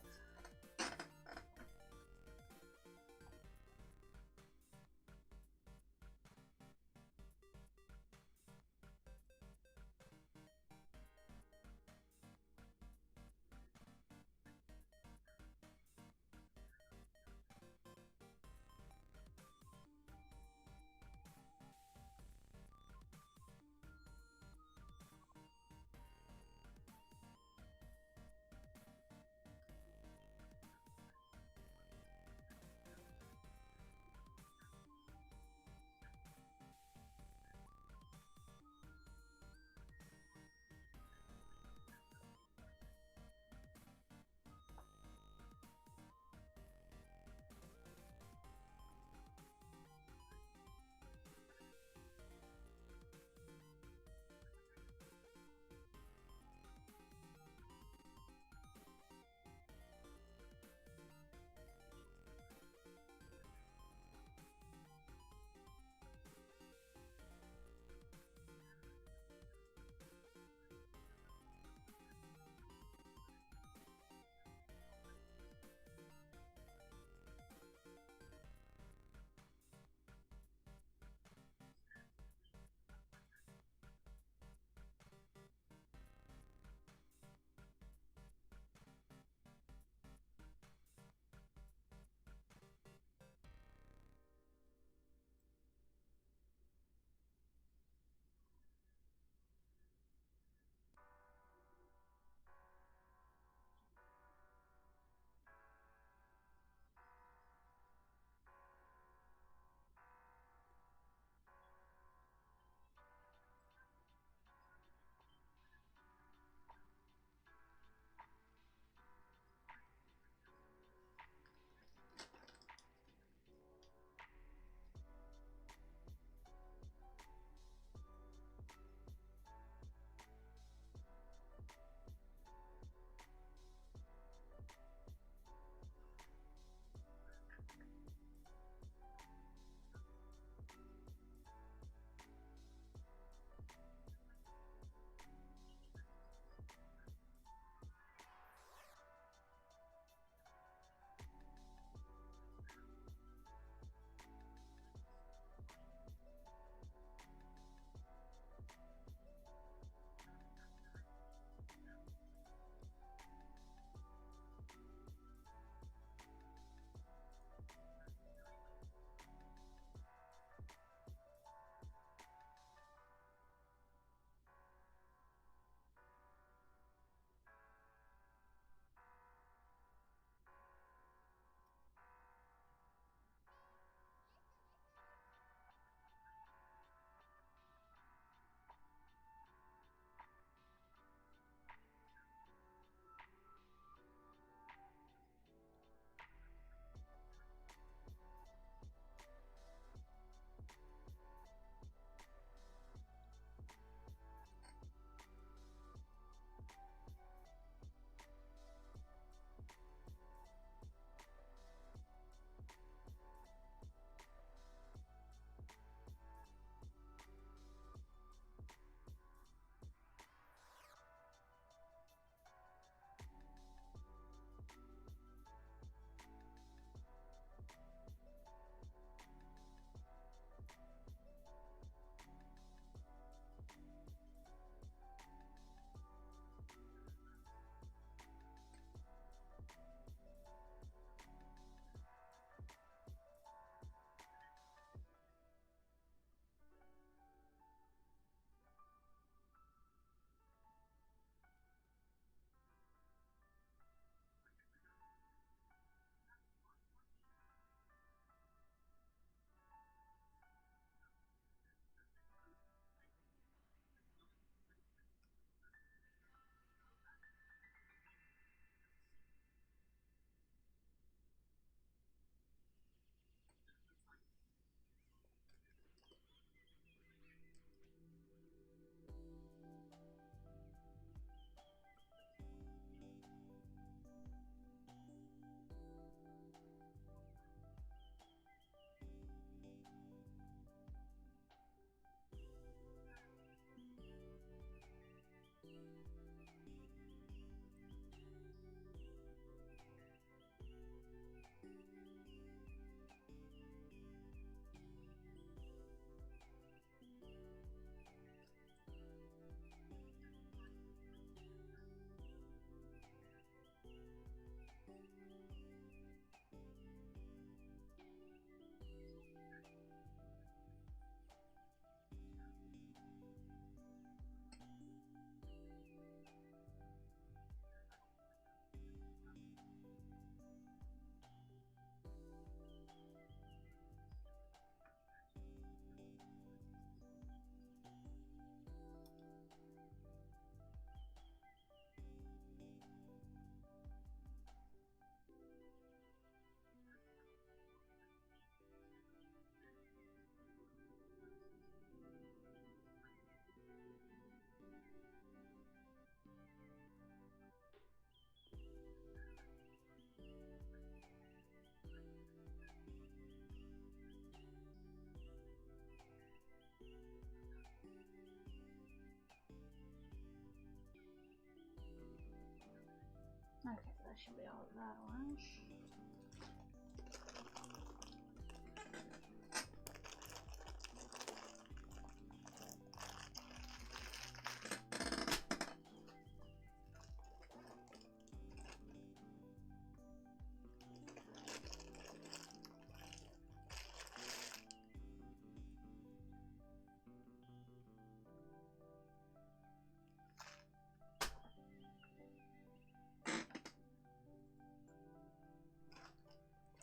should be all of that orange.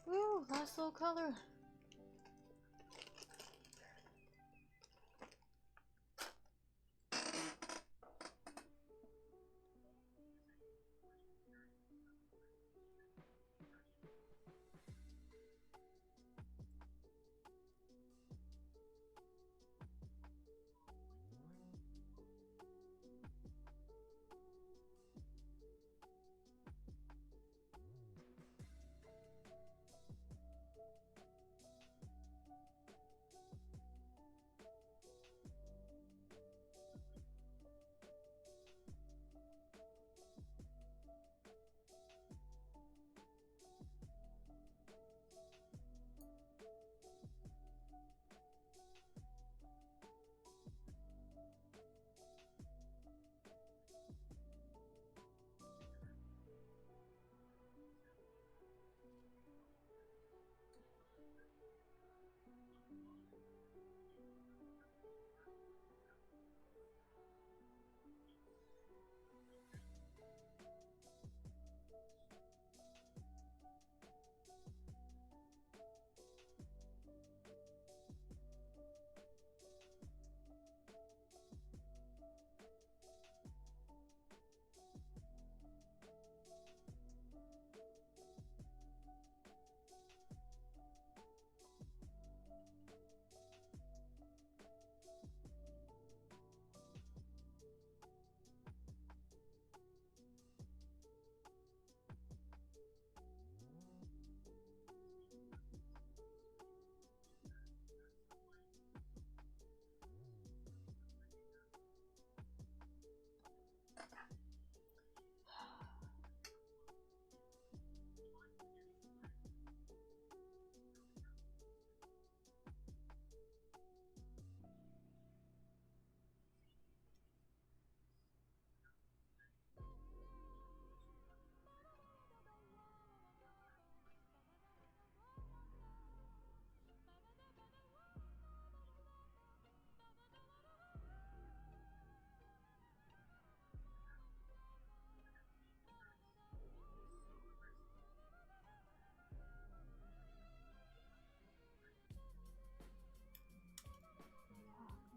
Woo, last little color.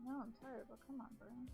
No, I'm tired, but come on, Brian.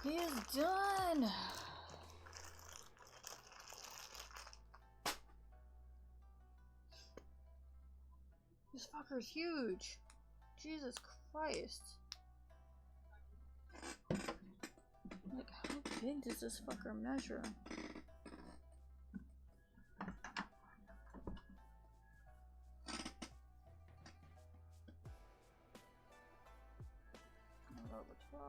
He is done! This fucker's huge! Jesus Christ. Like, how big does this fucker measure? Over 12.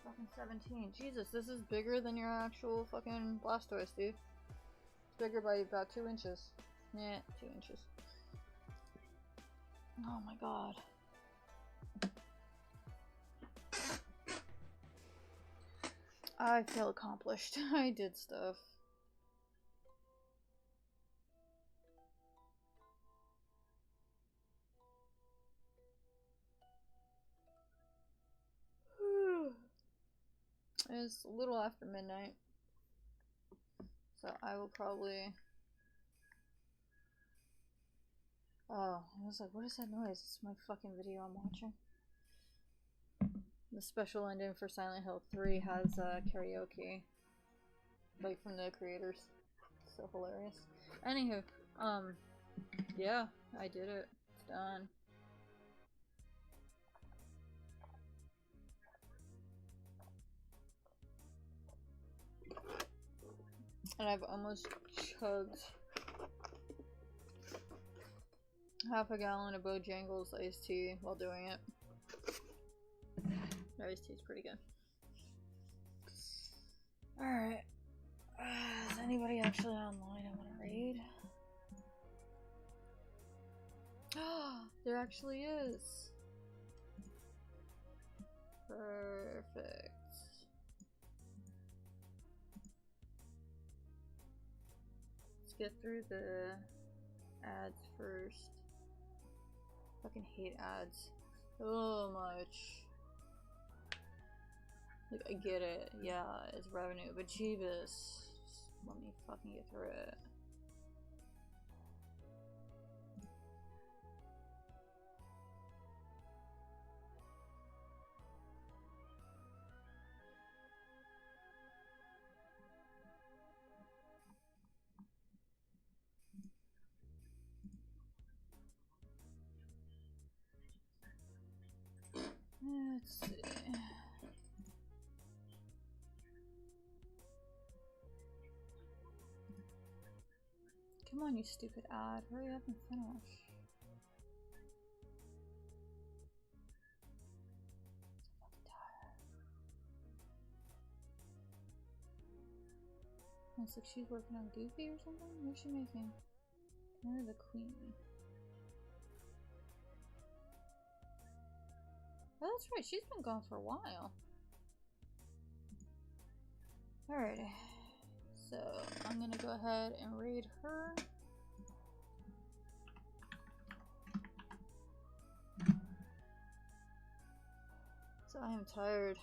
Fucking 17. Jesus, this is bigger than your actual fucking Blastoise, dude. It's bigger by about 2 inches. Yeah, 2 inches. Oh my god. I feel accomplished. I did stuff. It's a little after midnight. So I will probably... Oh, I was like, what is that noise? It's my fucking video I'm watching. The special ending for Silent Hill 3 has karaoke. Like from the creators. So hilarious. Anywho, yeah, I did it. It's done. And I've almost chugged half a gallon of Bojangles iced tea while doing it. The iced tea's pretty good. Alright. Is anybody actually online I want to raid? There actually is. Perfect. Let's get through the ads first. Fucking hate ads so much. Like, I get it, yeah, it's revenue, but Jeebus, let me fucking get through it. Let's see. Come on, you stupid ad. Hurry up and finish. I'm fucking tired. Looks like she's working on Goofy or something? What's she making? You're the queen. Oh, that's right. She's been gone for a while. Alrighty. So, I'm gonna go ahead and raid her. So, I am tired.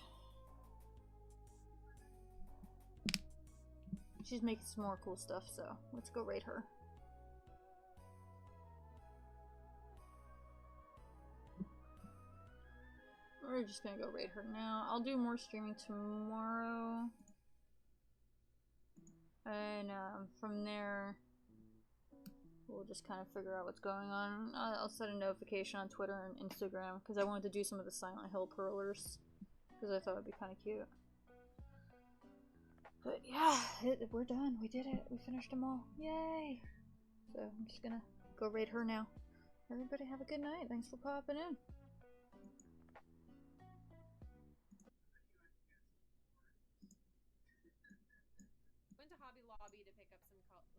She's making some more cool stuff, so let's go raid her. We're just gonna go raid her now. I'll do more streaming tomorrow. And from there, we'll just kind of figure out what's going on. I'll set a notification on Twitter and Instagram because I wanted to do some of the Silent Hill curlers because I thought it'd be kind of cute. But yeah, we're done. We did it. We finished them all. Yay! So I'm just gonna go raid her now. Everybody have a good night. Thanks for popping in. Went to Hobby Lobby to pick up some like